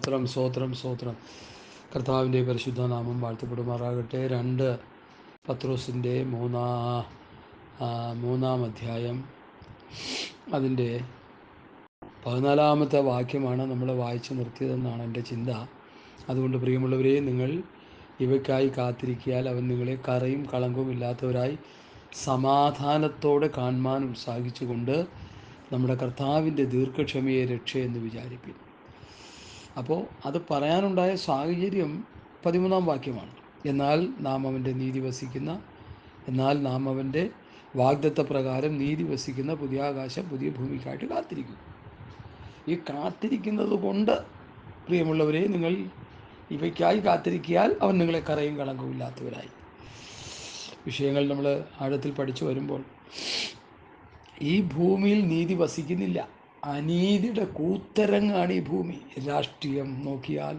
സ്തോത്രം സ്തോത്രം സ്തോത്രം. കർത്താവിൻ്റെ പരിശുദ്ധ നാമം വാഴ്ത്തപ്പെടുമാറാകട്ടെ. 2 പത്രോസിൻ്റെ മൂന്നാം അധ്യായം അതിൻ്റെ 14-ാമത്തെ വാക്യമാണ് നമ്മൾ വായിച്ചു നിർത്തിയതെന്നാണ് എൻ്റെ ചിന്ത. അതുകൊണ്ട് പ്രിയമുള്ളവരെ, നിങ്ങൾ ഇവയ്ക്കായി കാത്തിരിക്കിയാൽ അവൻ നിങ്ങളെ കറയും കളങ്കവും ഇല്ലാത്തവരായി സമാധാനത്തോടെ കാണുവാൻ ഉത്സാഹിച്ചുകൊണ്ട് നമ്മുടെ കർത്താവിൻ്റെ ദീർഘക്ഷമയെ രക്ഷയെന്ന് വിചാരിപ്പിൻ. അപ്പോൾ അത് പറയാനുണ്ടായ സാഹചര്യം 13-ാം വാക്യമാണ്. എന്നാൽ നാം അവൻ്റെ വാഗ്ദത്തപ്രകാരം നീതി വസിക്കുന്ന പുതിയ ആകാശം പുതിയ ഭൂമിക്കായിട്ട് കാത്തിരിക്കും. ഈ കാത്തിരിക്കുന്നത് കൊണ്ട് പ്രിയമുള്ളവരെ, നിങ്ങൾ ഇവയ്ക്കായി കാത്തിരിക്കിയാൽ അവൻ നിങ്ങളെ കറയും കളങ്കവും ഇല്ലാത്തവരായി. വിഷയങ്ങൾ നമ്മൾ ആഴത്തിൽ പഠിച്ചു വരുമ്പോൾ ഈ ഭൂമിയിൽ നീതി വസിക്കുന്നില്ല. അനീതിയുടെ കൂത്തരങ്ങാണ് ഈ ഭൂമി. രാഷ്ട്രീയം നോക്കിയാൽ,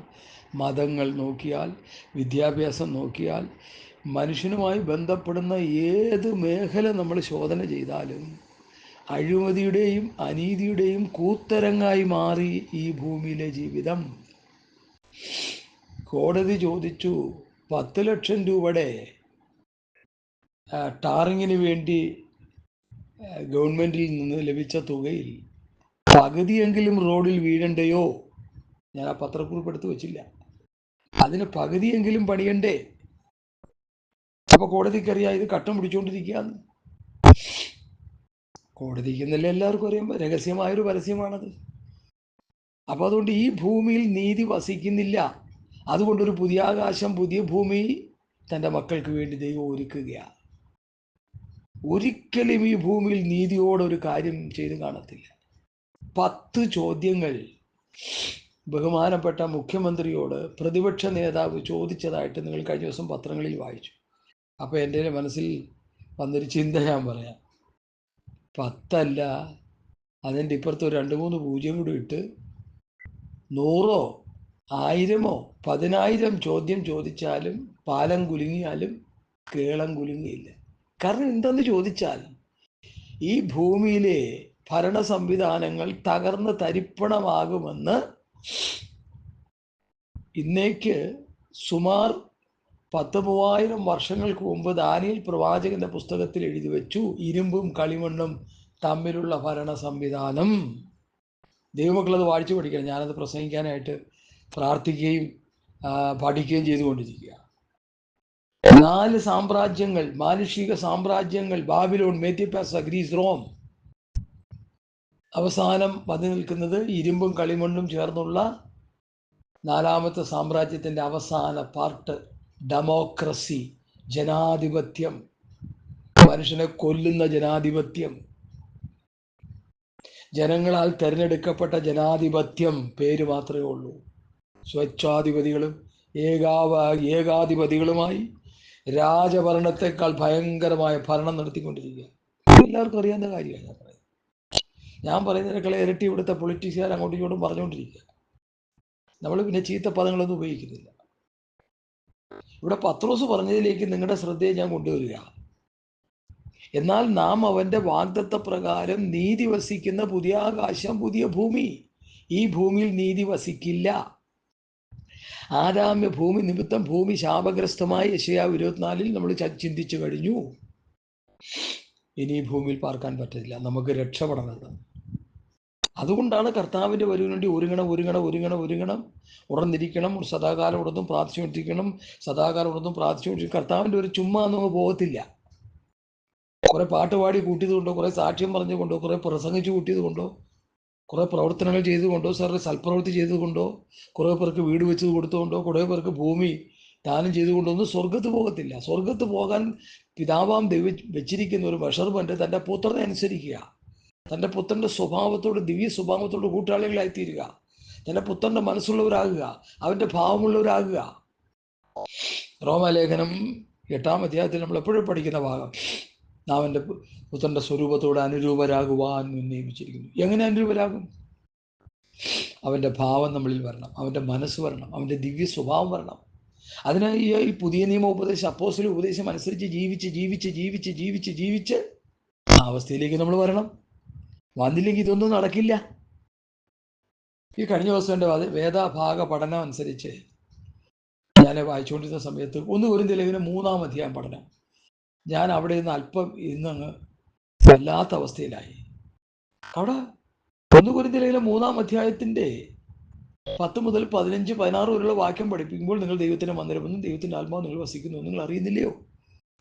മതങ്ങൾ നോക്കിയാൽ, വിദ്യാഭ്യാസം നോക്കിയാൽ, മനുഷ്യനുമായി ബന്ധപ്പെടുന്ന ഏത് മേഖല നമ്മൾ ശോധന ചെയ്താലും അഴിമതിയുടെയും അനീതിയുടെയും കൂത്തരങ്ങായി മാറി ഈ ഭൂമിയിലെ ജീവിതം. കോടതി ചോദിച്ചു 10 ലക്ഷം രൂപയുടെ ടാറിങ്ങിന് വേണ്ടി ഗവൺമെൻറ്റിൽ നിന്ന് ലഭിച്ച തുകയിൽ പകുതിയെങ്കിലും റോഡിൽ വീഴണ്ടയോ? ഞാൻ ആ പത്രക്കുറിപ്പ് എടുത്ത് വെച്ചില്ല. അതിന് പകുതിയെങ്കിലും പണിയണ്ടേ? അപ്പോൾ കോടതിക്കറിയാം ഇത് കട്ടം പിടിച്ചുകൊണ്ടിരിക്കുകയാണ്. കോടതിക്ക് എന്നല്ല എല്ലാവർക്കും അറിയാം, രഹസ്യമായൊരു പരസ്യമാണത്. അപ്പോൾ അതുകൊണ്ട് ഈ ഭൂമിയിൽ നീതി വസിക്കുന്നില്ല. അതുകൊണ്ടൊരു പുതിയ ആകാശം പുതിയ ഭൂമി തൻ്റെ മക്കൾക്ക് വേണ്ടി ദൈവം ഒരുക്കുകയാണ്. ഒരിക്കലും ഈ ഭൂമിയിൽ നീതിയോടൊരു കാര്യം ചെയ്തു കാണത്തില്ല. 10 ചോദ്യങ്ങൾ ബഹുമാനപ്പെട്ട മുഖ്യമന്ത്രിയോട് പ്രതിപക്ഷ നേതാവ് ചോദിച്ചതായിട്ട് നിങ്ങൾ കഴിഞ്ഞ ദിവസം പത്രങ്ങളിൽ വായിച്ചു. അപ്പോൾ എൻ്റെ മനസ്സിൽ വന്നൊരു ചിന്ത ഞാൻ പറയാം. 10 അല്ല, അതിൻ്റെ ഇപ്പുറത്ത് ഒരു 2-3 പൂജ്യം കൂടി ഇട്ട് 100, 1000, 10,000 ചോദ്യം ചോദിച്ചാലും പാലം കുലുങ്ങിയാലും കേളം കുലുങ്ങിയില്ല. കാരണം എന്തെന്ന് ചോദിച്ചാൽ, ഈ ഭൂമിയിലെ ഭരണ സംവിധാനങ്ങൾ തകർന്ന് തരിപ്പണമാകുമെന്ന് ഇന്നേക്ക് സുമാർ 10,000-3000 വർഷങ്ങൾക്ക് മുമ്പ് ദാനിയേൽ പ്രവാചകന്റെ പുസ്തകത്തിൽ എഴുതി വെച്ചു. ഇരുമ്പും കളിമണ്ണും തമ്മിലുള്ള ഭരണ സംവിധാനം. ദൈവമക്കളത് വായിച്ചു പഠിക്കണം. ഞാനത് പ്രസംഗിക്കാനായിട്ട് പ്രാർത്ഥിക്കുകയും പഠിക്കുകയും ചെയ്തുകൊണ്ടിരിക്കുക. 4 സാമ്രാജ്യങ്ങൾ, മാനുഷിക സാമ്രാജ്യങ്ങൾ, ബാബിലോൺ, മേദ്യപേർഷ്യ, ഗ്രീസ്, റോം. അവസാനം വന്നു നിൽക്കുന്നത് ഇരുമ്പും കളിമണ്ണും ചേർന്നുള്ള 4ാമത്തെ സാമ്രാജ്യത്തിൻ്റെ അവസാന പാർട്ട്, ഡെമോക്രസി, ജനാധിപത്യം, മനുഷ്യനെ കൊല്ലുന്ന ജനാധിപത്യം, ജനങ്ങളാൽ തിരഞ്ഞെടുക്കപ്പെട്ട ജനാധിപത്യം. പേര് മാത്രമേ ഉള്ളൂ. സ്വേച്ഛാധിപതികളും ഏകാധിപതികളുമായി രാജഭരണത്തെക്കാൾ ഭയങ്കരമായ ഭരണം നടത്തിക്കൊണ്ടിരിക്കുക. എല്ലാവർക്കും അറിയാവുന്ന കാര്യമാണ് ഞാൻ പറയുന്നത്. ഞാൻ പറയുന്നതിനേക്കാൾ ഇരട്ടി ഇവിടുത്തെ പൊളിറ്റീഷ്യൻ അങ്ങോട്ടും ഇങ്ങോട്ടും പറഞ്ഞുകൊണ്ടിരിക്കുക. നമ്മൾ പിന്നെ ചീത്ത പദങ്ങളൊന്നും ഉപയോഗിക്കുന്നില്ല. ഇവിടെ പത്രോസ് പറഞ്ഞതിലേക്ക് നിങ്ങളുടെ ശ്രദ്ധയെ ഞാൻ കൊണ്ടുവരിക. എന്നാൽ നാം അവൻ്റെ വാഗ്ദത്ത പ്രകാരം നീതി വസിക്കുന്ന പുതിയ ആകാശം പുതിയ ഭൂമി. ഈ ഭൂമിയിൽ നീതി വസിക്കില്ല. ആദാമ്യ ഭൂമി നിമിത്തം ഭൂമി ശാപഗ്രസ്തമായി യെശയ്യാവ് 24 നമ്മൾ ചിന്തിച്ചു കഴിഞ്ഞു. ഇനി ഈ ഭൂമിയിൽ പാർക്കാൻ പറ്റില്ല. നമുക്ക് രക്ഷപ്പെടണം. അതുകൊണ്ടാണ് കർത്താവിൻ്റെ വരവിന് വേണ്ടി ഒരുങ്ങണം, ഉണർന്നിരിക്കണം, സദാകാലം ഉണർന്നും പ്രാർത്ഥിച്ചുകൊണ്ടിരിക്കും. കർത്താവിൻ്റെ ഒരു ചുമ്മാ നമ്മൾ പോകത്തില്ല. കുറെ പാട്ടുപാടി കൂട്ടിയത് കൊണ്ടോ, കുറെ സാക്ഷ്യം പറഞ്ഞുകൊണ്ടോ, കുറെ പ്രസംഗിച്ചു കൂട്ടിയത് കൊണ്ടോ, കുറെ പ്രവർത്തനങ്ങൾ ചെയ്തുകൊണ്ടോ, സൽപ്രവൃത്തി ചെയ്തുകൊണ്ടോ, കുറെ പേർക്ക് വീട് വെച്ച് കൊടുത്തുകൊണ്ടോ, കുറെ പേർക്ക് ഭൂമി ദാനം ചെയ്തുകൊണ്ടൊന്നും സ്വർഗത്ത് പോകത്തില്ല. സ്വർഗത്ത് പോകാൻ പിതാവാം ദൈവം വെച്ചിരിക്കുന്ന ഒരു മെഷർമെന്റ് തൻ്റെ പുത്രനെ അനുസരിക്കുക, തൻ്റെ പുത്രൻ്റെ സ്വഭാവത്തോട്, ദിവ്യ സ്വഭാവത്തോട് കൂട്ടാളികളായിത്തീരുക, തൻ്റെ പുത്രൻ്റെ മനസ്സുള്ളവരാകുക, അവൻ്റെ ഭാവമുള്ളവരാകുക. റോമാലേഖനം 8-ാം അധ്യായത്തിൽ നമ്മൾ എപ്പോഴും പഠിക്കുന്ന ഭാഗം, നാം എൻ്റെ പുത്രൻ്റെ സ്വരൂപത്തോട് അനുരൂപരാകുവാൻ നിയമിച്ചിരിക്കുന്നു. എങ്ങനെ അനുരൂപരാകും? അവൻ്റെ ഭാവം നമ്മളിൽ വരണം, അവൻ്റെ മനസ്സ് വരണം, അവൻ്റെ ദിവ്യ സ്വഭാവം വരണം. അതിനായി ഈ പുതിയ നിയമ ഉപദേശം, അപ്പോസ്തല ഉപദേശം അനുസരിച്ച് ജീവിച്ച് ആ അവസ്ഥയിലേക്ക് നമ്മൾ വരണം. വന്നില്ലെങ്കിൽ ഇതൊന്നും നടക്കില്ല. ഈ കഴിഞ്ഞ ദിവസം എൻ്റെ വേദഭാഗ പഠനം അനുസരിച്ച് ഞാൻ വായിച്ചുകൊണ്ടിരുന്ന സമയത്ത് 1 കൊരിന്ത്യർ ലേഖനം 3-ാം അധ്യായം പഠനം, ഞാൻ അവിടെ നിന്ന് അല്പം ഇന്നങ്ങ് വല്ലാത്ത അവസ്ഥയിലായി. അവിടെ 1 കൊരിന്ത്യർ ലേഖനം 3-ാം അധ്യായത്തിൻ്റെ 10 മുതൽ 15, 16 വരെയുള്ള വാക്യം പഠിപ്പിക്കുമ്പോൾ നിങ്ങൾ ദൈവത്തിൻ്റെ മന്ദിരമെന്നും ദൈവത്തിൻ്റെ ആത്മാവ് നിങ്ങൾ വസിക്കുന്നു നിങ്ങൾ അറിയുന്നില്ലയോ?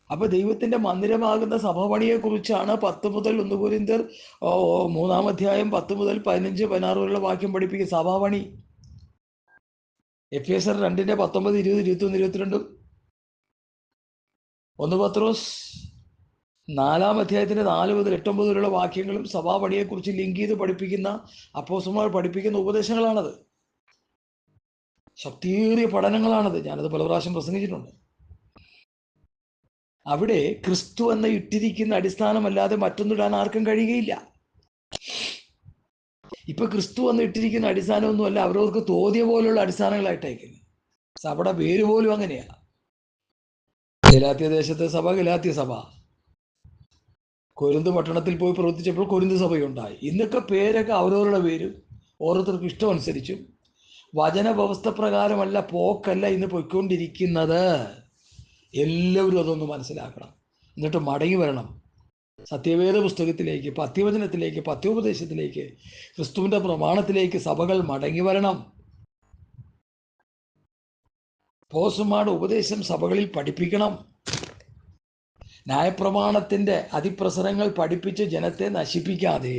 അപ്പൊ ദൈവത്തിന്റെ മന്ദിരമാകുന്ന സഭപണിയെ കുറിച്ചാണ് 10 മുതൽ 1 കൊരിന്ത്യർ 3-ാം അധ്യായം 10 മുതൽ 15, 16 വരെയുള്ള വാക്യം പഠിപ്പിക്കുക. സഭാപണി എഫേസ്യർ 2-ന്റെ 19, 20, 21, 22. 1 പത്രോസ് 4-ാം അധ്യായത്തിന്റെ 4 മുതൽ 8, 9 വരെയുള്ള വാക്യങ്ങളും സഭാപണിയെ കുറിച്ച് ലിങ്ക് ചെയ്ത് പഠിപ്പിക്കുന്ന അപ്പോസ്തലന്മാർ പഠിപ്പിക്കുന്ന ഉപദേശങ്ങളാണത്. ശക്തിയേറിയ പഠനങ്ങളാണത്. ഞാനത് പല പ്രാവശ്യം പ്രസംഗിച്ചിട്ടുണ്ട്. അവിടെ ക്രിസ്തു എന്ന ഇട്ടിരിക്കുന്ന അടിസ്ഥാനമല്ലാതെ മറ്റൊന്നിടാൻ ആർക്കും കഴിയുകയില്ല. ഇപ്പൊ ക്രിസ്തു എന്ന് ഇട്ടിരിക്കുന്ന അടിസ്ഥാനമൊന്നുമല്ല, അവരവർക്ക് തോന്നിയ പോലുള്ള അടിസ്ഥാനങ്ങളായിട്ടയക്കുന്നത്. സഭയുടെ പേര് പോലും അങ്ങനെയാ. ഗലാത്യ ദേശത്തെ സഭ ഗലാത്യ സഭ, കൊരിന്ത് പട്ടണത്തിൽ പോയി പ്രവർത്തിച്ചപ്പോൾ കൊരിന്ത് സഭയുണ്ടായി. ഇന്നൊക്കെ പേരൊക്കെ അവരവരുടെ പേര് ഓരോരുത്തർക്ക് ഇഷ്ടമനുസരിച്ചും വചന വ്യവസ്ഥ പ്രകാരമല്ല, പോക്കല്ല ഇന്ന് പൊയ്ക്കൊണ്ടിരിക്കുന്നത്. എല്ലാവരും അതൊന്ന് മനസ്സിലാക്കണം. എന്നിട്ട് മടങ്ങി വരണം സത്യവേദ പുസ്തകത്തിലേക്ക്, പത്യവചനത്തിലേക്ക്, പത്യോപദേശത്തിലേക്ക്, ക്രിസ്തുവിന്റെ പ്രമാണത്തിലേക്ക് സഭകൾ മടങ്ങി വരണം. പോസ്റ്റർമാരുടെ ഉപദേശം സഭകളിൽ പഠിപ്പിക്കണം. ന്യായപ്രമാണത്തിന്റെ അതിപ്രസരങ്ങൾ പഠിപ്പിച്ച് ജനത്തെ നശിപ്പിക്കാതെ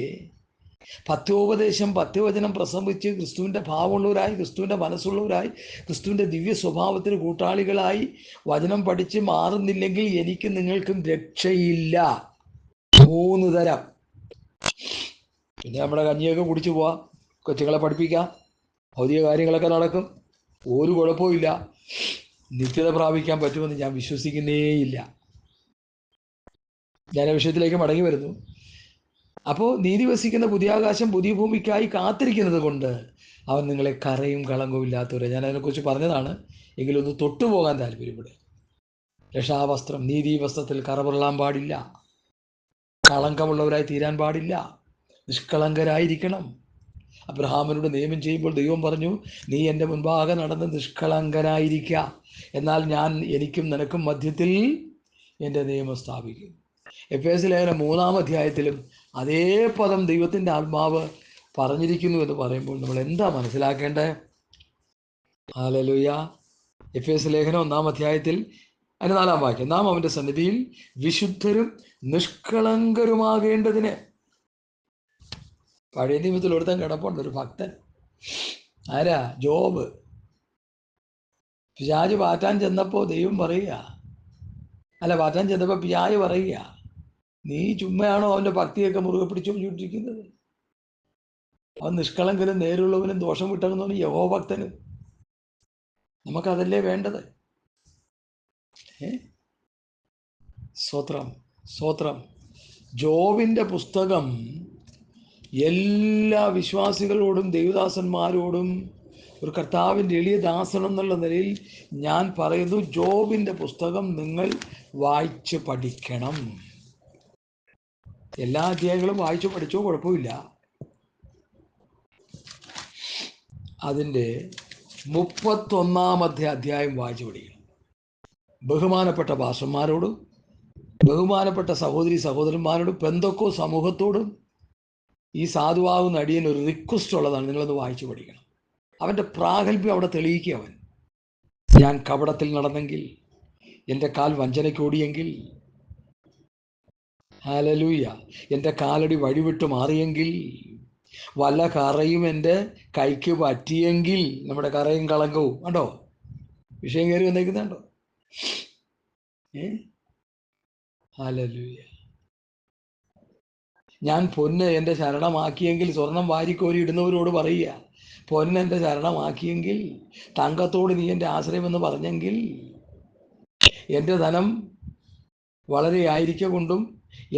പത്യോപദേശം, പത്യവചനം പ്രസംഗിച്ച് ക്രിസ്തുവിന്റെ ഭാവമുള്ളവരായി, ക്രിസ്തുവിന്റെ മനസ്സുള്ളവരായി, ക്രിസ്തുവിന്റെ ദിവ്യ സ്വഭാവത്തിന് കൂട്ടാളികളായി വചനം പഠിച്ച് മാറുന്നില്ലെങ്കിൽ എനിക്ക് നിങ്ങൾക്കും രക്ഷയില്ല. 3 തരം. പിന്നെ നമ്മുടെ കഞ്ഞിയൊക്കെ കുടിച്ചു പോവാം, കൊച്ചുങ്ങളെ പഠിപ്പിക്കാം, ഭൗതിക കാര്യങ്ങളൊക്കെ നടക്കും, ഒരു കുഴപ്പമില്ല. നിത്യത പ്രാപിക്കാൻ പറ്റുമെന്ന് ഞാൻ വിശ്വസിക്കുന്നേയില്ല. ഞാൻ ആ വിഷയത്തിലേക്ക് മടങ്ങി വരുന്നു. അപ്പോൾ നീതി വസിക്കുന്ന പുതിയ ആകാശം പുതിയ ഭൂമിക്കായി കാത്തിരിക്കുന്നത് കൊണ്ട് അവൻ നിങ്ങളെ കറയും കളങ്കവും ഇല്ലാത്തവരെ. ഞാൻ അതിനെക്കുറിച്ച് പറഞ്ഞതാണ്, എങ്കിലൊന്ന് തൊട്ടുപോകാൻ താല്പര്യപ്പെടും. രക്ഷാവസ്ത്രം, നീതി വസ്ത്രത്തിൽ കറപുരളാൻ പാടില്ല, കളങ്കമുള്ളവരായി തീരാൻ പാടില്ല, നിഷ്കളങ്കരായിരിക്കണം. അബ്രഹാമിനോട് നിയമം ചെയ്യുമ്പോൾ ദൈവം പറഞ്ഞു, നീ എൻ്റെ മുൻപാകെ നടന്ന് നിഷ്കളങ്കനായിരിക്കുക, എന്നാൽ ഞാൻ എനിക്കും നിനക്കും മധ്യത്തിൽ എൻ്റെ നിയമം സ്ഥാപിക്കും. എഫേസ്യ ലേഖനം 3-ാം അധ്യായത്തിലും അതേ പദം ദൈവത്തിൻ്റെ ആത്മാവ് പറഞ്ഞിരിക്കുന്നു എന്ന് പറയുമ്പോൾ നമ്മൾ എന്താ മനസ്സിലാക്കേണ്ടത്? ഹല്ലേലൂയ. എഫേസ്യ ലേഖനം 1-ാം അധ്യായത്തിൽ അതിന് 4-ാം വാക്യം, നാം അവൻ്റെ സന്നിധിയിൽ വിശുദ്ധരും നിഷ്കളങ്കരുമാകേണ്ടതിന്. പഴയ നിയമത്തിൽ ഒരുത്തൻ കിടപ്പുണ്ട്, ഒരു ഭക്തൻ. ആരാ? ജോബ്. പിശാച് പാറ്റാൻ ചെന്നപ്പോൾ ദൈവം പറയുക, പാറ്റാൻ ചെന്നപ്പോൾ പിശാച് പറയുക, നീ ചുമ്മയാണോ അവൻ്റെ ഭക്തിയൊക്കെ മുറുകെ പിടിച്ചുകൊണ്ടിരിക്കുന്നത്? അവൻ നിഷ്കളങ്കനും നേരുള്ളവനും ദോഷം വിട്ടകുന്നവനും യഹോഭക്തനും. നമുക്കതല്ലേ വേണ്ടത്? സ്തോത്രം, സ്തോത്രം. ജോബിൻ്റെ പുസ്തകം എല്ലാ വിശ്വാസികളോടും ദൈവദാസന്മാരോടും ഒരു കർത്താവിൻ്റെ എളിയ ദാസൻ എന്നുള്ള നിലയിൽ ഞാൻ പറയുന്നു, ജോബിൻ്റെ പുസ്തകം നിങ്ങൾ വായിച്ച് പഠിക്കണം. എല്ലാ അധ്യായങ്ങളും വായിച്ചു പഠിച്ചോ, കുഴപ്പമില്ല. അതിൻ്റെ 31-ാമത്തെ അധ്യായം വായിച്ചു പഠിക്കണം. ബഹുമാനപ്പെട്ട പാസ്റ്റർമാരോടും ബഹുമാനപ്പെട്ട സഹോദരി സഹോദരന്മാരോടും പെന്തക്കോ സമൂഹത്തോടും ഈ സാധുവാകുന്ന അടിയൻ ഒരു റിക്വസ്റ്റ് ഉള്ളതാണ്, നിങ്ങളത് വായിച്ചു പഠിക്കണം. അവൻ്റെ പ്രാഗൽഭ്യം അവിടെ തെളിയിക്കുക. അവൻ, ഞാൻ കപടത്തിൽ നടന്നെങ്കിൽ, എൻ്റെ കാൽ വഞ്ചനയ്ക്കോടിയെങ്കിൽ, ഹല്ലേലൂയ, എൻ്റെ കാലടി വഴിവിട്ട് മാറിയെങ്കിൽ, വല്ല കറയും എൻ്റെ കൈക്ക് പറ്റിയെങ്കിൽ, നമ്മുടെ കറയും കളങ്കവും കണ്ടോ, വിഷയം കയറി വന്നേക്കുന്നുണ്ടോ? ഹല്ലേലൂയ. ഞാൻ പൊന്ന് എൻ്റെ ശരണമാക്കിയെങ്കിൽ, സ്വർണം വാരിക്കോരി ഇടുന്നവരോട് പറയുക, പൊന്ന് എൻ്റെ ശരണമാക്കിയെങ്കിൽ, തങ്കത്തോട് നീ എൻ്റെ ആശ്രയമെന്ന് പറഞ്ഞെങ്കിൽ, എൻ്റെ ധനം വളരെ ആയിരിക്ക കൊണ്ടും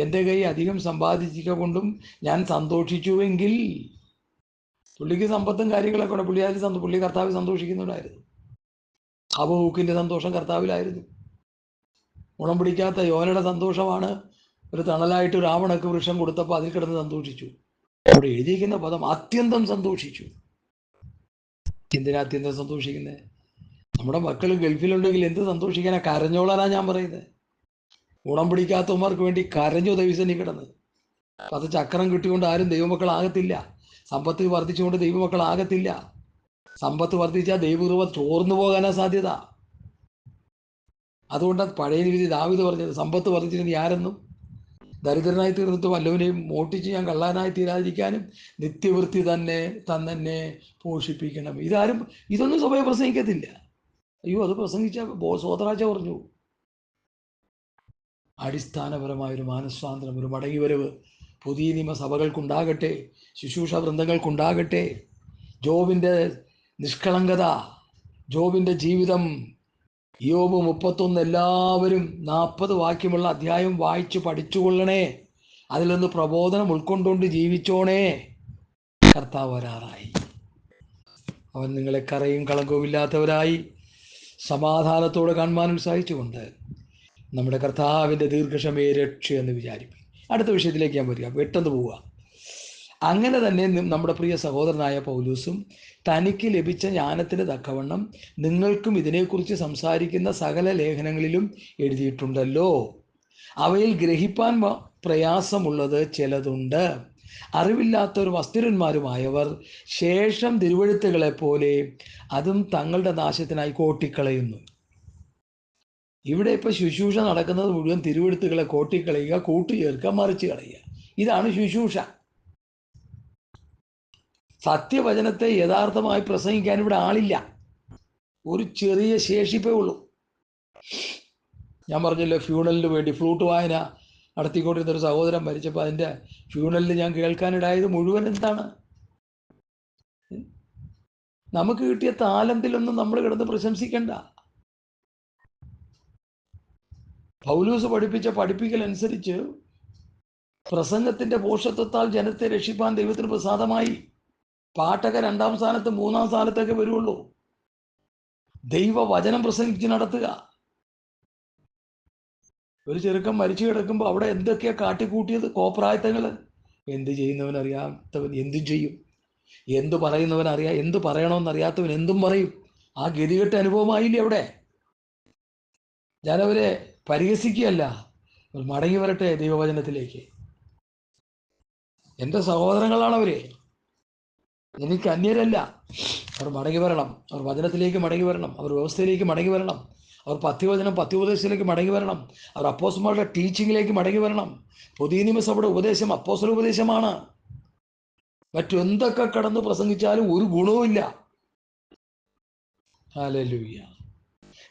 എൻ്റെ കൈ അധികം സമ്പാദിച്ചിക്ക കൊണ്ടും ഞാൻ സന്തോഷിച്ചുവെങ്കിൽ, പുള്ളിക്ക് സമ്പത്തും കാര്യങ്ങളൊക്കെ ഉണ്ട്, പുള്ളി കർത്താവിൽ സന്തോഷിക്കുന്നവരായിരുന്നു. ഹബക്കൂക്കിൻ്റെ സന്തോഷം കർത്താവിലായിരുന്നു. ഗുണം പിടിക്കാത്ത യോനയുടെ സന്തോഷമാണ് ഒരു തണലായിട്ട് രാവണക്ക് വൃക്ഷം കൊടുത്തപ്പോൾ അതിൽ കിടന്ന് സന്തോഷിച്ചു. അവിടെ എഴുതിയിരിക്കുന്ന പദം അത്യന്തം സന്തോഷിച്ചു. എന്തിനാ അത്യന്തം സന്തോഷിക്കുന്നത്? നമ്മുടെ മക്കൾ ഗൾഫിലുണ്ടെങ്കിൽ എന്ത് സന്തോഷിക്കാനാ? കരഞ്ഞോളാനാ ഞാൻ പറയുന്നത്. ഗുണം പിടിക്കാത്തവന്മാർക്ക് വേണ്ടി കരഞ്ഞു ദൈവസേനി കിടന്ന്. അത് ചക്രം കിട്ടിക്കൊണ്ട് ആരും ദൈവമക്കളാകത്തില്ല. സമ്പത്ത് വർദ്ധിച്ചുകൊണ്ട് ദൈവമക്കളാകത്തില്ല. സമ്പത്ത് വർദ്ധിച്ചാൽ ദൈവകൃപ ചോർന്നു പോകാനാ സാധ്യത. അതുകൊണ്ടാണ് പഴയ രീതി ദാവീദ് പറഞ്ഞത്, സമ്പത്ത് വർദ്ധിച്ചിട്ട് നീ ആരെന്നും ദരിദ്രനായി തീർന്നിട്ട് വല്ലവനെയും മോട്ടിച്ച് ഞാൻ കള്ളാനായി തീരാതിരിക്കാനും നിത്യവൃത്തി തന്നെ തന്നെ പോഷിപ്പിക്കണം. ഇതൊന്നും സഭയെ പ്രസംഗിക്കത്തില്ല. അയ്യോ, അത് പ്രസംഗിച്ച സ്വതരാജ പറഞ്ഞു. അടിസ്ഥാനപരമായൊരു മാനസാന്തരം, ഒരു മടങ്ങിവരവ് പുതിയ നിയമസഭകൾക്കുണ്ടാകട്ടെ, ശുശ്രൂഷ വൃന്ദങ്ങൾക്കുണ്ടാകട്ടെ. ജോബിൻ്റെ നിഷ്കളങ്കത, ജോബിൻ്റെ ജീവിതം, യോബ് 31 എല്ലാവരും 40 വാക്യമുള്ള അധ്യായം വായിച്ച് പഠിച്ചുകൊള്ളണേ. അതിലൊന്ന് പ്രബോധനം ഉൾക്കൊണ്ടുകൊണ്ട് ജീവിച്ചോണേ. കർത്താവ് വരാറായി. അവൻ നിങ്ങളെ കറയും കളങ്കവുമില്ലാത്തവരായി സമാധാനത്തോടെ കാണുവാൻ ഉത്സാഹിച്ചുകൊണ്ട് നമ്മുടെ കർത്താവിൻ്റെ ദീർഘക്ഷമയെ രക്ഷയെന്ന് വിചാരിക്കും. അടുത്ത വിഷയത്തിലേക്ക് ഞാൻ വരിക, പെട്ടെന്ന് പോവുക. അങ്ങനെ തന്നെ നമ്മുടെ പ്രിയ സഹോദരനായ പൗലൂസും തനിക്ക് ലഭിച്ച ജ്ഞാനത്തിന് തക്കവണ്ണം നിങ്ങൾക്കും ഇതിനെക്കുറിച്ച് സംസാരിക്കുന്ന സകല ലേഖനങ്ങളിലും എഴുതിയിട്ടുണ്ടല്ലോ. അവയിൽ ഗ്രഹിപ്പാൻ പ്രയാസമുള്ളത് ചിലതുണ്ട്. അറിവില്ലാത്തവർ വസ്തുരന്മാരുമായവർ ശേഷം തിരുവെഴുത്തുകളെപ്പോലെ അതും തങ്ങളുടെ നാശത്തിനായി കോട്ടിക്കളയുന്നു. ഇവിടെ ഇപ്പോൾ ശുശ്രൂഷ നടക്കുന്നത് മുഴുവൻ തിരുവെഴുത്തുകളെ കോട്ടിക്കളയുക, കൂട്ടുചേർക്കുക, മറിച്ച് കളയുക. ഇതാണ് ശുശ്രൂഷ. സത്യവചനത്തെ യഥാർത്ഥമായി പ്രസംഗിക്കാൻ ഇവിടെ ആളില്ല. ഒരു ചെറിയ ശേഷിപ്പേ ഉള്ളൂ. ഞാൻ പറഞ്ഞല്ലോ, ഫ്യൂണലിന് വേണ്ടി ഫ്ലൂട്ട് വായന നടത്തിക്കൊണ്ടിരുന്നൊരു സഹോദരൻ മരിച്ചപ്പോൾ അതിൻ്റെ ഫ്യൂണലിൽ ഞാൻ കേൾക്കാനിടായത് മുഴുവൻ എന്താണ്? നമുക്ക് കിട്ടിയ താലന്തിലൊന്നും നമ്മൾ കിടന്ന് പ്രശംസിക്കണ്ട. പൗലൂസ് പഠിപ്പിച്ച പഠിപ്പിക്കൽ അനുസരിച്ച് പ്രസംഗത്തിന്റെ പോഷത്വത്താൽ ജനത്തെ രക്ഷിപ്പാൻ ദൈവത്തിന് പ്രസാദമായി. പാട്ടൊക്കെ 2ാം സ്ഥാനത്ത് 3ാം സ്ഥാനത്തൊക്കെ വരുള്ളൂ. ദൈവവചനം പ്രസംഗിച്ച് നടത്തുക. ഒരു ചെറുക്കൻ മരിച്ചു കിടക്കുമ്പോൾ അവിടെ എന്തൊക്കെയാ കാട്ടിക്കൂട്ടിയത്? കോപ്രായത്തങ്ങൾ. എന്ത് ചെയ്യുന്നവൻ അറിയാത്തവൻ എന്തും ചെയ്യും, എന്തു പറയുന്നവൻ എന്തു പറയണമെന്നറിയാത്തവൻ എന്തും പറയും. ആ ഗതികെട്ട അനുഭവമായില്ലേ അവിടെ? ഞാനവരെ പരിഹസിക്കുകയല്ല, മടങ്ങി വരട്ടെ ദൈവവചനത്തിലേക്ക്. എൻ്റെ സഹോദരങ്ങളാണവരെ, എനിക്ക് അന്യരല്ല. അവർ മടങ്ങി വരണം, അവർ വചനത്തിലേക്ക് മടങ്ങി വരണം, അവർ വ്യവസ്ഥയിലേക്ക് മടങ്ങി വരണം, അവർ പത്യോപദേശത്തിലേക്ക് മടങ്ങി വരണം, അവർ അപ്പോസ്തലന്മാരുടെ ടീച്ചിങ്ങിലേക്ക് മടങ്ങി വരണം. പുതിയ നിയമസഭയുടെ ഉപദേശം അപ്പോസ്തല ഉപദേശമാണ്. മറ്റെന്തൊക്കെ കടന്ന് പ്രസംഗിച്ചാലും ഒരു ഗുണവുമില്ല. ഹല്ലേലൂയ.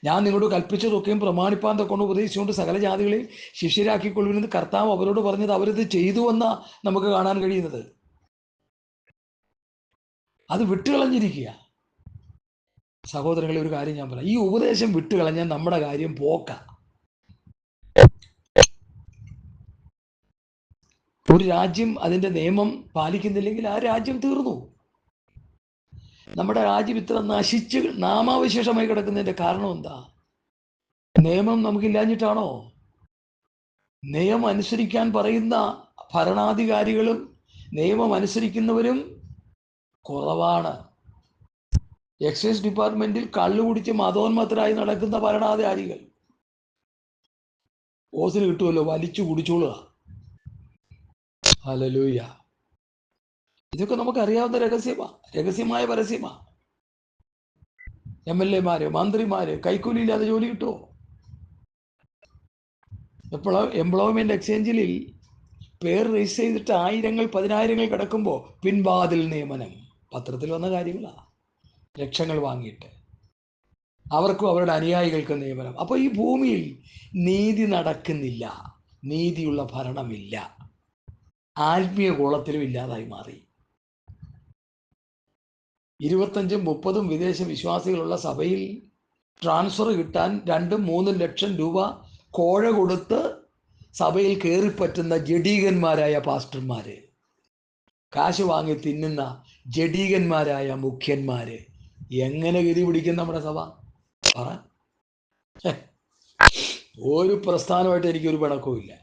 ഞാൻ നിങ്ങളോട് കൽപ്പിച്ചതൊക്കെയും പ്രമാണിപ്പാൻ കൊണ്ട് ഉപദേശിച്ചുകൊണ്ട് സകല ജാതികളെയും ശിഷ്യരാക്കിക്കൊള്ളുവിനെന്ന് കർത്താവ് അവരോട് പറഞ്ഞത് അവരിത് ചെയ്തുവെന്നാ നമുക്ക് കാണാൻ കഴിയുന്നത്. അത് വിട്ടുകളഞ്ഞിരിക്കുക. സഹോദരങ്ങളെ, ഒരു കാര്യം ഞാൻ പറയാം, ഈ ഉപദേശം വിട്ടുകളഞ്ഞാൽ നമ്മുടെ കാര്യം പോക്ക. ഒരു രാജ്യം അതിൻ്റെ നിയമം പാലിക്കുന്നില്ലെങ്കിൽ ആ രാജ്യം തീർന്നു. നമ്മുടെ രാജ്യം ഇത്ര നശിച്ച് നാമാവശേഷമായി കിടക്കുന്നതിന്റെ കാരണം എന്താ? നിയമം നമുക്കില്ലാഞ്ഞിട്ടാണോ? നിയമം അനുസരിക്കാൻ പറയുന്ന ഭരണാധികാരികളും നിയമം അനുസരിക്കുന്നവരും കുറവാണ്. എക്സൈസ് ഡിപ്പാർട്ട്മെന്റിൽ കള്ളു കുടിച്ച് മതോന്മത്തരായി നടക്കുന്ന ഭരണാധികാരികൾ ഓസിന് കിട്ടുമല്ലോ, വലിച്ചു കുടിച്ചോളുക. ഹല്ലേലൂയ. ഇതൊക്കെ നമുക്കറിയാവുന്ന രഹസ്യമായ പരസ്യമാ. MLA-മാര്, മന്ത്രിമാര് കൈക്കൂലിയില്ലാതെ ജോലി കിട്ടുമോ? എംപ്ലോയ്മെന്റ് എക്സ്ചേഞ്ചിൽ പേര് രജിസ്റ്റർ ചെയ്തിട്ട് 1000 10,000 കിടക്കുമ്പോൾ പിൻവാതിൽ നിയമനം. പത്രത്തിൽ വന്ന കാര്യങ്ങളാ. ലക്ഷങ്ങൾ വാങ്ങിയിട്ട് അവർക്കും അവരുടെ അനുയായികൾക്ക് നിയമനം. അപ്പോൾ ഈ ഭൂമിയിൽ നീതി നടക്കുന്നില്ല, നീതിയുള്ള ഭരണമില്ല, ആത്മീയ ഗോളത്തിലും ഇല്ലാതായി മാറി. 25 30 വിദേശ വിശ്വാസികളുള്ള സഭയിൽ ട്രാൻസ്ഫർ കിട്ടാൻ 2-3 ലക്ഷം രൂപ കോഴ കൊടുത്ത് സഭയിൽ കയറിപ്പറ്റുന്ന ജഡീകന്മാരായ പാസ്റ്റർമാര്, കാശ് വാങ്ങി തിന്നുന്ന ജഡീകന്മാരായ മുഖ്യന്മാര്, എങ്ങനെ ഗതി പിടിക്കും നമ്മുടെ സഭ? പറ. ഒരു പ്രസ്ഥാനമായിട്ട് എനിക്കൊരു പിണക്കവും ഇല്ല,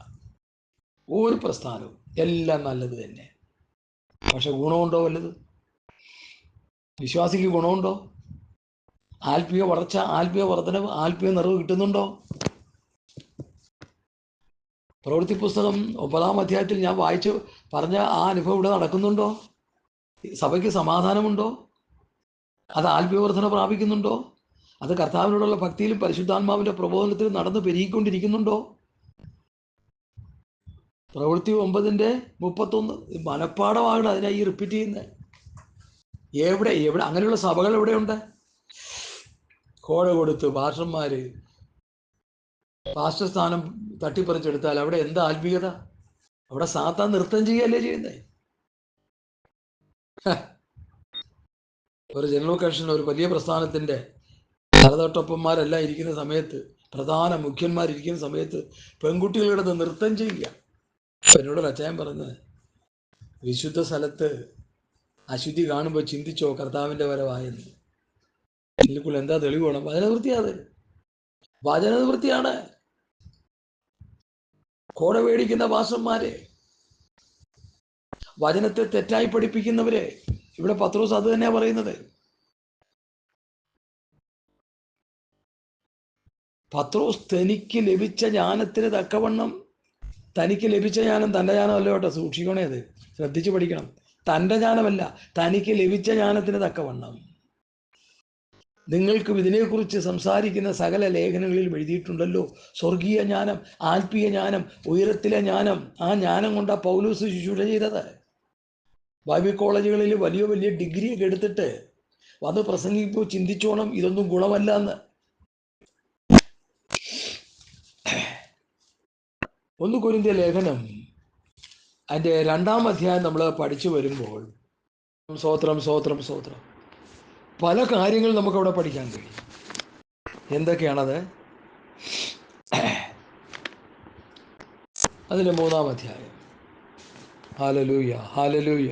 ഒരു പ്രസ്ഥാനവും. എല്ലാം നല്ലത് തന്നെ. പക്ഷെ ഗുണമുണ്ടോ വല്ലത്? വിശ്വാസിക്ക് ഗുണമുണ്ടോ? ആത്മീയ വളർച്ച, ആത്മീയ വർധനവ്, ആത്മീയ നിറവ് കിട്ടുന്നുണ്ടോ? പ്രവൃത്തി പുസ്തകം 9-ാം അധ്യായത്തിൽ ഞാൻ വായിച്ചു പറഞ്ഞ ആ അനുഭവം ഇവിടെ നടക്കുന്നുണ്ടോ? സഭയ്ക്ക് സമാധാനമുണ്ടോ? അത് ആത്മീയവർദ്ധന പ്രാപിക്കുന്നുണ്ടോ? അത് കർത്താവിനോടുള്ള ഭക്തിയിലും പരിശുദ്ധാത്മാവിന്റെ പ്രബോധനത്തിലും നടന്ന് പെരുകിക്കൊണ്ടിരിക്കുന്നുണ്ടോ? പ്രവൃത്തി 9:31 മനപ്പാടമാകണം. അതിനായി ഈ റിപ്പീറ്റ് ചെയ്യുന്നത്. എവിടെ എവിടെ അങ്ങനെയുള്ള സഭകൾ എവിടെയുണ്ട്? കോഴ കൊടുത്ത് പാസ്റ്റർമാര് പാസ്റ്റർ സ്ഥാനം തട്ടിപ്പറിച്ചെടുത്താൽ അവിടെ എന്താ ആത്മീയത? അവിടെ സാത്താൻ നൃത്തം ചെയ്യല്ലേ ചെയ്യുന്നത്. ഒരു ജനറൽ കൺവെൻഷൻ, ഒരു വലിയ പ്രസ്ഥാനത്തിന്റെ തലതൊട്ടപ്പന്മാരെല്ലാം ഇരിക്കുന്ന സമയത്ത്, പ്രധാന മുഖ്യന്മാരിരിക്കുന്ന സമയത്ത് പെൺകുട്ടികളുടെ നൃത്തം ചെയ്യുക. എന്നോട് അച്ചായൻ പറഞ്ഞത്, വിശുദ്ധ സ്ഥലത്ത് അശുദ്ധി കാണുമ്പോൾ ചിന്തിച്ചോ കർത്താവിന്റെ വരവായെന്ന്. ഇതിൽക്കുള്ള എന്താ തെളിവ് വേണം? വചനവൃത്തിയാണ്. വചനവൃത്തിയാണ്. കോട മേടിക്കുന്ന പാസ്റ്റർമാരെ, വചനത്തെ തെറ്റായി പഠിപ്പിക്കുന്നവരെ, ഇവിടെ പത്രോസ് അത് തന്നെയാ പറയുന്നത്. പത്രോസ് തനിക്ക് ലഭിച്ച ജ്ഞാനത്തിന് തക്കവണ്ണം, തനിക്ക് ലഭിച്ച ജ്ഞാനം തൻ്റെ ജ്ഞാനമല്ല കേട്ടോ, സൂക്ഷിക്കണേ, അത് ശ്രദ്ധിച്ച് പഠിക്കണം. തൻ്റെ ജ്ഞാനമല്ല, തനിക്ക് ലഭിച്ച ജ്ഞാനത്തിന് തക്കവണ്ണം. നിങ്ങൾക്കും ഇതിനെക്കുറിച്ച് സംസാരിക്കുന്ന സകല ലേഖനങ്ങളിലും എഴുതിയിട്ടുണ്ടല്ലോ, സ്വർഗീയ ജ്ഞാനം, ആത്മീയ ജ്ഞാനം, ഉയരത്തിലെ ജ്ഞാനം. ആ ജ്ഞാനം കൊണ്ടാ പൗലോസ് ശുശ്രൂഷ ചെയ്തത്. ബൈബിൾ കോളേജുകളിൽ വലിയ വലിയ ഡിഗ്രിയൊക്കെ എടുത്തിട്ട് വന്ന് പ്രസംഗിക്കുമ്പോൾ ചിന്തിച്ചോണം, ഇതൊന്നും ഗുണമല്ല എന്ന്. 1 കൊരിന്ത്യർ ലേഖനം അതിൻ്റെ 2-ാം അധ്യായം നമ്മൾ പഠിച്ചു വരുമ്പോൾ, സ്തോത്രം സ്തോത്രം സ്തോത്രം, പല കാര്യങ്ങൾ നമുക്കവിടെ പഠിക്കാൻ കഴിയും. എന്തൊക്കെയാണത്? അതിൻ്റെ 3-ാം അധ്യായം. ഹല്ലേലൂയ ഹല്ലേലൂയ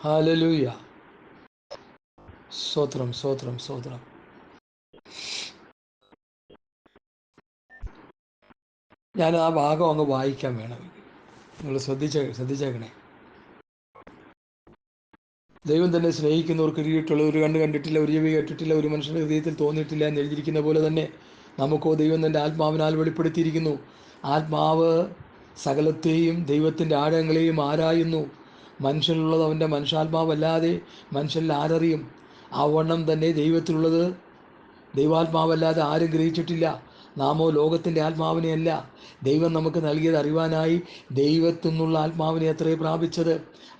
ഹല്ലേലൂയ, സ്തോത്രം സ്തോത്രം സ്തോത്രം. ഞാൻ ആ ഭാഗം അങ്ങ് വായിക്കാൻ വേണം. നിങ്ങൾ ശ്രദ്ധിച്ചേക്കണേ. ദൈവം തന്നെ സ്നേഹിക്കുന്നവർക്ക് കിട്ടിയിട്ടുള്ള ഒരു കണ്ണ് കണ്ടിട്ടില്ല, ഒരു ചെവി കേട്ടിട്ടില്ല, ഒരു മനുഷ്യൻ്റെ ഹൃദയത്തിൽ തോന്നിയിട്ടില്ല എന്ന് എഴുതിയിരിക്കുന്ന പോലെ തന്നെ നമുക്കോ ദൈവം തൻ്റെ ആത്മാവിനാൽ വെളിപ്പെടുത്തിയിരിക്കുന്നു. ആത്മാവ് സകലത്തെയും ദൈവത്തിൻ്റെ ആഴങ്ങളെയും ആരായുന്നു. മനുഷ്യനുള്ളത് അവൻ്റെ മനുഷ്യാത്മാവല്ലാതെ മനുഷ്യനിൽ ആരറിയും? ആവണ്ണം തന്നെ ദൈവത്തിലുള്ളത് ദൈവാത്മാവല്ലാതെ ആരും ഗ്രഹിച്ചിട്ടില്ല. നാമോ ലോകത്തിൻ്റെ ആത്മാവിനെയല്ല, ദൈവം നമുക്ക് നൽകിയത് അറിവാനായി ദൈവത്തിൽ നിന്നുള്ള ആത്മാവിനെ അത്രേ പ്രാപിച്ചത്.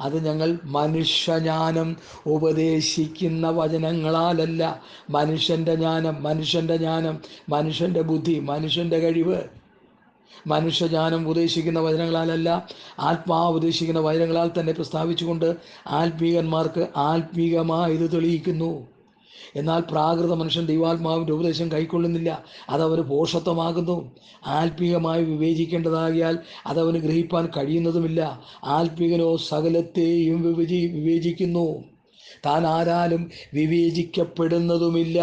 അത് ഞങ്ങൾ മനുഷ്യജ്ഞാനം ഉപദേശിക്കുന്ന വചനങ്ങളാലല്ല. മനുഷ്യൻ്റെ ജ്ഞാനം, മനുഷ്യൻ്റെ ബുദ്ധി, മനുഷ്യൻ്റെ കഴിവ്, മനുഷ്യജ്ഞാനം ഉപദേശിക്കുന്ന വചനങ്ങളാലല്ല, ആത്മാവ് ഉപദേശിക്കുന്ന വചനങ്ങളാൽ തന്നെ പ്രസ്താവിച്ചുകൊണ്ട് ആത്മീകന്മാർക്ക് ആത്മീകമായത് തെളിയിക്കുന്നു. എന്നാൽ പ്രാകൃത മനുഷ്യൻ ദൈവാത്മാവിൻ്റെ ഉപദേശം കൈക്കൊള്ളുന്നില്ല, അതവന് പോഷത്വമാകുന്നു. ആത്മീയമായി വിവേചിക്കേണ്ടതാകിയാൽ അതവന് ഗ്രഹിപ്പാൻ കഴിയുന്നതുമില്ല. ആത്മീകനോ സകലത്തെയും വിവേചിക്കുന്നു, താൻ ആരാലും വിവേചിക്കപ്പെടുന്നതുമില്ല.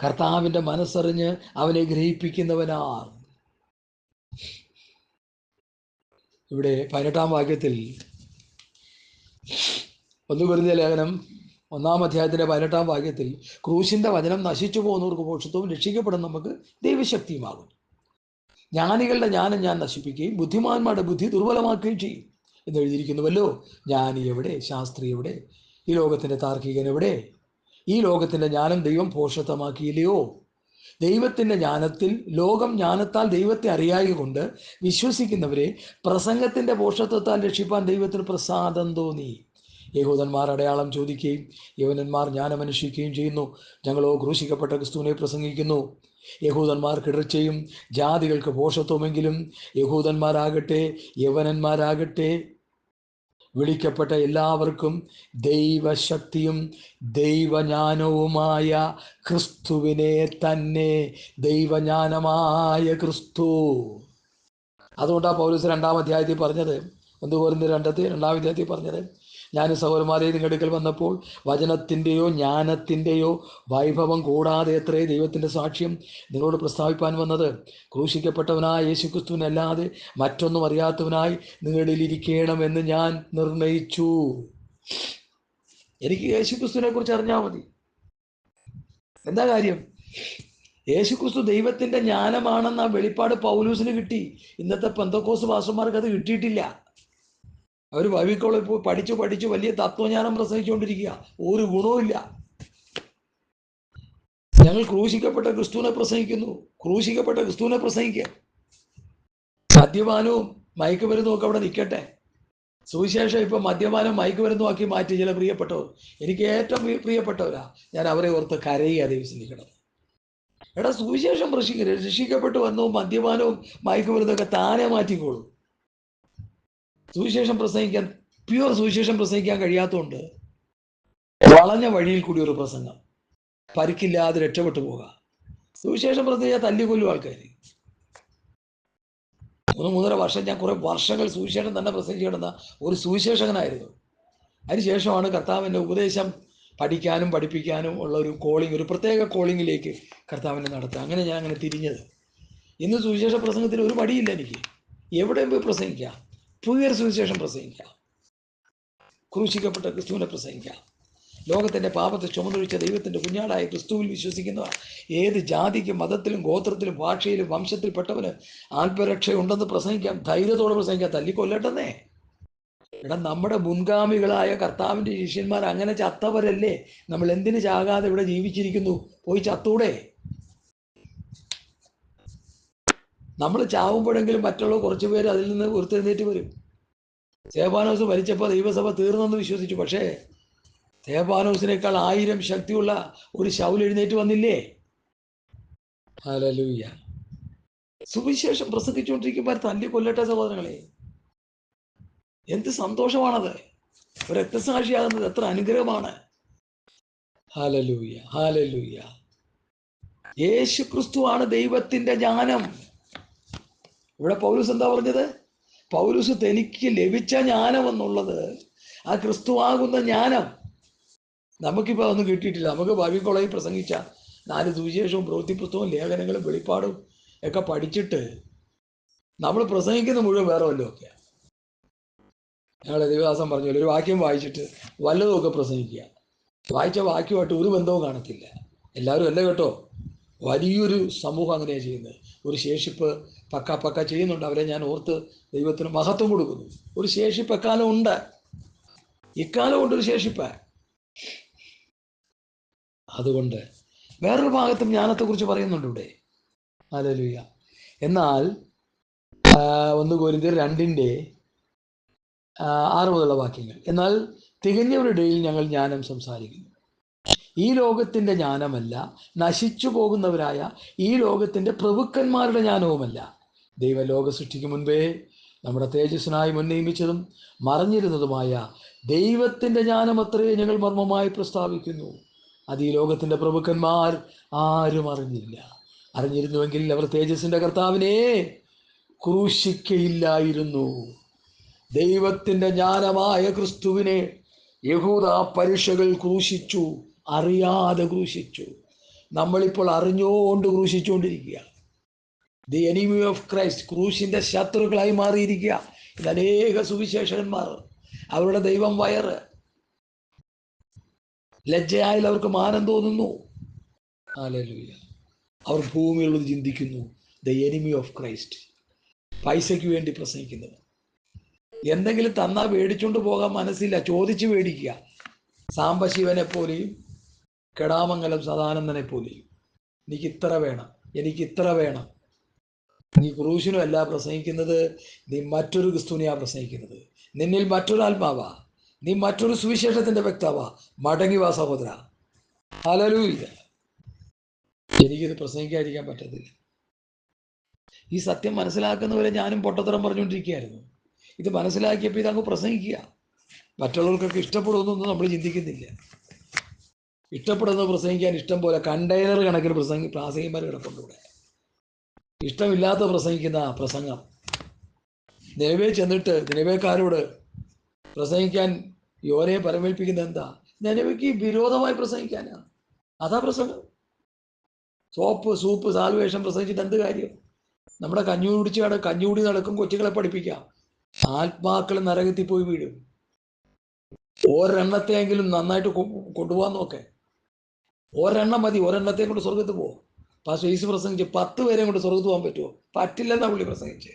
കർത്താവിൻ്റെ മനസ്സറിഞ്ഞ് അവനെ ഗ്രഹിപ്പിക്കുന്നവനാർ. ഇവിടെ 18-ാം വാക്യത്തിൽ 1 കൊരിന്ത്യർ ലേഖനം 1-ാം അധ്യായത്തിൻ്റെ 18-ാം വാക്യത്തിൽ, ക്രൂശിൻ്റെ വചനം നശിച്ചു പോകുന്നവർക്ക് മോക്ഷത്വവും രക്ഷിക്കപ്പെടുന്ന നമുക്ക് ദൈവശക്തിയുമാകും. ജ്ഞാനികളുടെ ജ്ഞാനം ഞാൻ നശിപ്പിക്കുകയും ബുദ്ധിമാന്മാരുടെ ബുദ്ധി ദുർബലമാക്കുകയും ചെയ്യും എന്ന് എഴുതിയിരിക്കുന്നുവല്ലോ. ജ്ഞാനി എവിടെ? ശാസ്ത്രി എവിടെ? ഈ ലോകത്തിൻ്റെ താർക്കികൻ എവിടെ? ഈ ലോകത്തിൻ്റെ ജ്ഞാനം ദൈവം പോഷത്വമാക്കിയില്ലയോ? ദൈവത്തിൻ്റെ ജ്ഞാനത്തിൽ, ലോകം ജ്ഞാനത്താൽ ദൈവത്തെ അറിയായ കൊണ്ട് വിശ്വസിക്കുന്നവരെ പ്രസംഗത്തിൻ്റെ പോഷത്വത്താൽ രക്ഷിപ്പാൻ ദൈവത്തിന് പ്രസാദം തോന്നി. യഹൂദന്മാർ അടയാളം ചോദിക്കുകയും യവനന്മാർ ജ്ഞാനമന്വേഷിക്കുകയും ചെയ്യുന്നു. ഞങ്ങളോ ക്രൂശിക്കപ്പെട്ട ക്രിസ്തുവിനെ പ്രസംഗിക്കുന്നു. യഹൂദന്മാർ കിടർച്ചയും ജാതികൾക്ക് പോഷത്വമെങ്കിലും യഹൂദന്മാരാകട്ടെ യവനന്മാരാകട്ടെ വിളിക്കപ്പെട്ട എല്ലാവർക്കും ദൈവശക്തിയും ദൈവജ്ഞാനവുമായ ക്രിസ്തുവിനെ തന്നെ. ദൈവജ്ഞാനമായ ക്രിസ്തു. അതുകൊണ്ടാണ് പൗലോസ് 2-ാം അധ്യായത്തിൽ പറഞ്ഞത്, 1 കൊരിന്ത്യർ 2-ാം അധ്യായത്തിൽ പറഞ്ഞത്, ഞാൻ സഹോദരന്മാരെ നിങ്ങളുടെ അടുക്കൽ വന്നപ്പോൾ വചനത്തിൻ്റെയോ ജ്ഞാനത്തിൻ്റെയോ വൈഭവം കൂടാതെ എത്രേ ദൈവത്തിൻ്റെ സാക്ഷ്യം നിങ്ങളോട് പ്രസ്താവിപ്പാൻ വന്നത്. ക്രൂശിക്കപ്പെട്ടവനായ യേശുക്രിസ്തുവിനല്ലാതെ മറ്റൊന്നും അറിയാത്തവനായി നിങ്ങളിൽ ഇരിക്കണമെന്ന് ഞാൻ നിർണയിച്ചു. എനിക്ക് യേശുക്രിസ്തുവിനെ കുറിച്ച് അറിഞ്ഞാൽ മതി. എന്താ കാര്യം? യേശുക്രിസ്തു ദൈവത്തിന്റെ ജ്ഞാനമാണെന്ന വെളിപ്പാട് പൗലൂസിന് കിട്ടി. ഇന്നത്തെ പെന്തക്കോസ്ത് പാസ്റ്റർമാർക്ക് അത് കിട്ടിയിട്ടില്ല. അവർ ബൈബിൾ കോളേജിൽ പോയി പഠിച്ചു വലിയ തത്വജ്ഞാനം പ്രസംഗിച്ചുകൊണ്ടിരിക്കുക. ഒരു ഗുണവുമില്ല. ഞങ്ങൾ ക്രൂശിക്കപ്പെട്ട ക്രിസ്തുവിനെ പ്രസംഗിക്കുന്നു. ക്രൂശിക്കപ്പെട്ട ക്രിസ്തുവിനെ പ്രസംഗിക്കുക. മദ്യപാനവും മയക്കുമരുന്നും ഒക്കെ അവിടെ നിൽക്കട്ടെ. സുവിശേഷം ഇപ്പൊ മദ്യപാനം മയക്കുമരുന്നും ആക്കി മാറ്റി ചില പ്രിയപ്പെട്ടവർ. എനിക്ക് ഏറ്റവും പ്രിയപ്പെട്ടവരാ. ഞാൻ അവരെ ഓർത്ത് കരയുക ദൈവസന്നിധിക്കണം. എടാ, സുവിശേഷം രക്ഷിക്കപ്പെട്ടു വന്നു മദ്യപാനവും മയക്കുമരുന്നൊക്കെ താനെ മാറ്റിക്കോളൂ. സുവിശേഷം പ്രസംഗിക്കാൻ, പ്യുവർ സുവിശേഷം പ്രസംഗിക്കാൻ കഴിയാത്തതുകൊണ്ട് വളഞ്ഞ വഴിയിൽ കൂടി ഒരു പ്രസംഗം, പരിക്കില്ലാതെ രക്ഷപ്പെട്ടു പോകാം. സുവിശേഷം പ്രസംഗിച്ചാൽ തല്ലിക്കൊല്ലും ആൾക്കാർ. 3.5 വർഷം ഞാൻ കുറെ വർഷങ്ങൾ സുവിശേഷം തന്നെ പ്രസംഗിച്ചു കിടന്ന ഒരു സുവിശേഷകനായിരുന്നു. അതിനുശേഷമാണ് കർത്താവിൻ്റെ ഉപദേശം പഠിക്കാനും പഠിപ്പിക്കാനും ഉള്ള ഒരു കോളിംഗ്, ഒരു പ്രത്യേക കോളിങ്ങിലേക്ക് കർത്താവിനെ നടത്തുക. അങ്ങനെ ഞാൻ അങ്ങനെ തിരിഞ്ഞത്. ഇന്ന് സുവിശേഷ പ്രസംഗത്തിന് ഒരു മടിയില്ല എനിക്ക്. എവിടെയും പോയി പ്രസംഗിക്കാം. പ്യുവർ സുവിശേഷം പ്രസംഗിക്കാം. ക്രൂശിക്കപ്പെട്ട ക്രിസ്തുവിനെ പ്രസംഗിക്കാം. ലോകത്തിൻ്റെ പാപത്തെ ചുമന്നൊഴിച്ച ദൈവത്തിൻ്റെ കുഞ്ഞാടായ ക്രിസ്തുവിൽ വിശ്വസിക്കുന്ന ഏത് ജാതിക്കും മതത്തിലും ഗോത്രത്തിലും ഭാഷയിലും വംശത്തിൽപ്പെട്ടവന് ആത്മരക്ഷയുണ്ടെന്ന് പ്രസംഗിക്കാം. ധൈര്യത്തോടെ പ്രസംഗിക്കാം. തല്ലിക്കൊല്ലട്ടെന്നേ. എടാ, നമ്മുടെ മുൻഗാമികളായ കർത്താവിൻ്റെ ശിഷ്യന്മാർ അങ്ങനെ ചത്തവരല്ലേ? നമ്മൾ എന്തിനു ചാകാതെ ഇവിടെ ജീവിച്ചിരിക്കുന്നു? പോയി ചത്തൂടെ? നമ്മൾ ചാവുമ്പോഴെങ്കിലും മറ്റുള്ള കുറച്ചു പേര് അതിൽ നിന്ന് ഉയർത്തെഴുന്നേറ്റ് വരും. സ്തെഫാനോസ് മരിച്ചപ്പോൾ ദൈവസഭ തീർന്നെന്ന് വിശ്വസിച്ചു. പക്ഷേ സ്തെഫാനോസിനേക്കാൾ 1000 ശക്തിയുള്ള ഒരു ശൗൽ എഴുന്നേറ്റ് വന്നില്ലേ? ഹല്ലേലൂയ. സുവിശേഷം പ്രസംഗിച്ചുകൊണ്ടിരിക്കുമ്പോൾ തല്ലിക്കൊല്ലട്ടെ സഹോദരങ്ങളെ. എന്ത് സന്തോഷമാണത്! ഒരു രക്തസാക്ഷിയാകുന്നത് എത്ര അനുഗ്രഹമാണ്. Hallelujah, hallelujah. യേശു ക്രിസ്തുവാണ് ദൈവത്തിന്റെ ജ്ഞാനം. ഇവിടെ പൗലൂസ് എന്താ പറഞ്ഞത്? പൗലൂസ് തനിക്ക് ലഭിച്ച ജ്ഞാനം എന്നുള്ളത് ആ ക്രിസ്തുവാകുന്ന ജ്ഞാനം. നമുക്കിപ്പോൾ അതൊന്നും കിട്ടിയിട്ടില്ല. നമുക്ക് ബൈബിൾ കോളേജിൽ പ്രസംഗിച്ച 4 സുവിശേഷവും പ്രവൃത്തി പുസ്തകവും ലേഖനങ്ങളും വെളിപ്പാടും ഒക്കെ പഠിച്ചിട്ട് നമ്മൾ പ്രസംഗിക്കുന്ന മുഴുവൻ വേറെ വല്ലതും ഒക്കെയാണ്. ഞങ്ങളുടെ ദേവദാസൻ പറഞ്ഞു, ഒരു വാക്യം വായിച്ചിട്ട് വല്ലതുമൊക്കെ പ്രസംഗിക്കുക. വായിച്ച വാക്യമായിട്ട് ഒരു ബന്ധവും കാണത്തില്ല. എല്ലാവരും അല്ല കേട്ടോ, വലിയൊരു സമൂഹം അങ്ങനെയാണ് ചെയ്യുന്നത്. ഒരു ശേഷിപ്പ് പക്ക ചെയ്യുന്നുണ്ട്. അവരെ ഞാൻ ഓർത്ത് ദൈവത്തിന് മഹത്വം കൊടുക്കുന്നു. ഒരു ശേഷിപ്പ് എക്കാലം ഉണ്ട്. ഇക്കാലം കൊണ്ടൊരു ശേഷിപ്പ്. അതുകൊണ്ട് വേറൊരു ഭാഗത്തും ജ്ഞാനത്തെക്കുറിച്ച് പറയുന്നുണ്ട് ഇവിടെ. ഹല്ലേലൂയ. എന്നാൽ 1 കൊരിന്ത്യർ 2:6 മുതലുള്ള വാക്യങ്ങൾ, എന്നാൽ തികഞ്ഞവരുടെ ഇടയിൽ ഞങ്ങൾ ജ്ഞാനം സംസാരിക്കുന്നു. ഈ ലോകത്തിൻ്റെ ജ്ഞാനമല്ല, നശിച്ചു പോകുന്നവരായ ഈ ലോകത്തിൻ്റെ പ്രഭുക്കന്മാരുടെ ജ്ഞാനവുമല്ല. ദൈവലോക സൃഷ്ടിക്ക് മുൻപേ നമ്മുടെ തേജസ്സിനായി മുൻനിയമിച്ചതും മറഞ്ഞിരുന്നതുമായ ദൈവത്തിൻ്റെ ജ്ഞാനമത്രേ ഞങ്ങൾ മർമ്മമായി പ്രസ്താവിക്കുന്നു. അത് ഈ ലോകത്തിൻ്റെ പ്രഭുക്കന്മാർ ആരും അറിഞ്ഞില്ല. അറിഞ്ഞിരുന്നുവെങ്കിൽ അവർ തേജസ്സിൻ്റെ കർത്താവിനെ ക്രൂശിക്കയില്ലായിരുന്നു. ദൈവത്തിൻ്റെ ജ്ഞാനമായ ക്രിസ്തുവിനെ യഹൂദ പരീക്ഷകൾ ക്രൂശിച്ചു, അറിയാതെ ക്രൂശിച്ചു. നമ്മളിപ്പോൾ അറിഞ്ഞുകൊണ്ട് ക്രൂശിച്ചുകൊണ്ടിരിക്കുക. ദി എനിമി ഓഫ് ക്രൈസ്റ്റ്, ക്രൂശിൻ്റെ ശത്രുക്കളായി മാറിയിരിക്കുക. ഇത് അനേക സുവിശേഷകന്മാർ. അവരുടെ ദൈവം വയറ്. ലജ്ജയായാൽ അവർക്ക് മാനം തോന്നുന്നു. ഹല്ലേലൂയ. അവർ ഭൂമിയുള്ളത് ചിന്തിക്കുന്നു. The enemy of Christ. പൈസയ്ക്ക് വേണ്ടി പ്രസംഗിക്കുന്നത്. എന്തെങ്കിലും തന്നാൽ മേടിച്ചുകൊണ്ട് പോകാൻ മനസ്സില്ല, ചോദിച്ച് മേടിക്കുക. സാംബശിവനെ പോലെയും കെടാമംഗലം സദാനന്ദനെ പോലെയും എനിക്ക് ഇത്ര വേണം, എനിക്ക് ഇത്ര വേണം. നീ ക്രൂശിനും അല്ല പ്രസംഗിക്കുന്നത്, നീ മറ്റൊരു ക്രിസ്തുവിനെയാ പ്രസംഗിക്കുന്നത്. നിന്നിൽ മറ്റൊരു ആത്മാവാ, നീ മറ്റൊരു സുവിശേഷത്തിന്റെ വ്യക്താവാ. മടങ്ങി വാ സഹോദര. ഹല്ലേലൂയ. എനിക്കിത് പ്രസംഗിക്കാതിരിക്കാൻ പറ്റത്തില്ല. ഈ സത്യം മനസ്സിലാക്കുന്നവരെ ഞാനും പൊട്ടത്തരം പറഞ്ഞുകൊണ്ടിരിക്കുകയായിരുന്നു. ഇത് മനസ്സിലാക്കിയപ്പോൾ ഇതങ്ങ് പ്രസംഗിക്കുക. മറ്റുള്ളവർക്കൊക്കെ ഇഷ്ടപ്പെടുമെന്നൊന്നും നമ്മൾ ചിന്തിക്കുന്നില്ല. ഇഷ്ടപ്പെടുന്നത് പ്രസംഗിക്കാൻ ഇഷ്ടം പോലെ കണ്ടെയ്നർ കണക്കിന് പ്രാസംഗികന്മാർ കിടപ്പുണ്ട് ഇവിടെ. ഇഷ്ടമില്ലാത്ത പ്രസംഗിക്കുന്ന പ്രസംഗം. നിലവേ ചെന്നിട്ട് നിലവേക്കാരോട് പ്രസംഗിക്കാൻ യോനയെ പരമേൽപ്പിക്കുന്ന എന്താ? നിലവയ്ക്ക് വിരോധമായി പ്രസംഗിക്കാനാ. അതാ പ്രസംഗം. സോപ്പ് സൂപ്പ് സാൽവേഷൻ പ്രസംഗിച്ചിട്ട് എന്ത് കാര്യം? നമ്മുടെ കഞ്ഞൂടി നടക്കും കൊച്ചുങ്ങളെ പഠിപ്പിക്കാം. ആത്മാക്കൾ നരകത്തിൽ പോയി വീഴും. ഒരെണ്ണത്തെയെങ്കിലും നന്നായിട്ട് കൊണ്ടുപോകാൻ നോക്കെ. ഒരെണ്ണം മതി, ഒരെണ്ണത്തെ കൊണ്ട് സ്വർഗത്ത് പോകും. പാസ്റ്റർ യേശു പ്രസംഗിച്ച് 10 പേരെയും കൊണ്ട് സ്വർഗത്ത് പോകാൻ പറ്റുമോ? പറ്റില്ലെന്നാ പുള്ളി പ്രസംഗിച്ച്.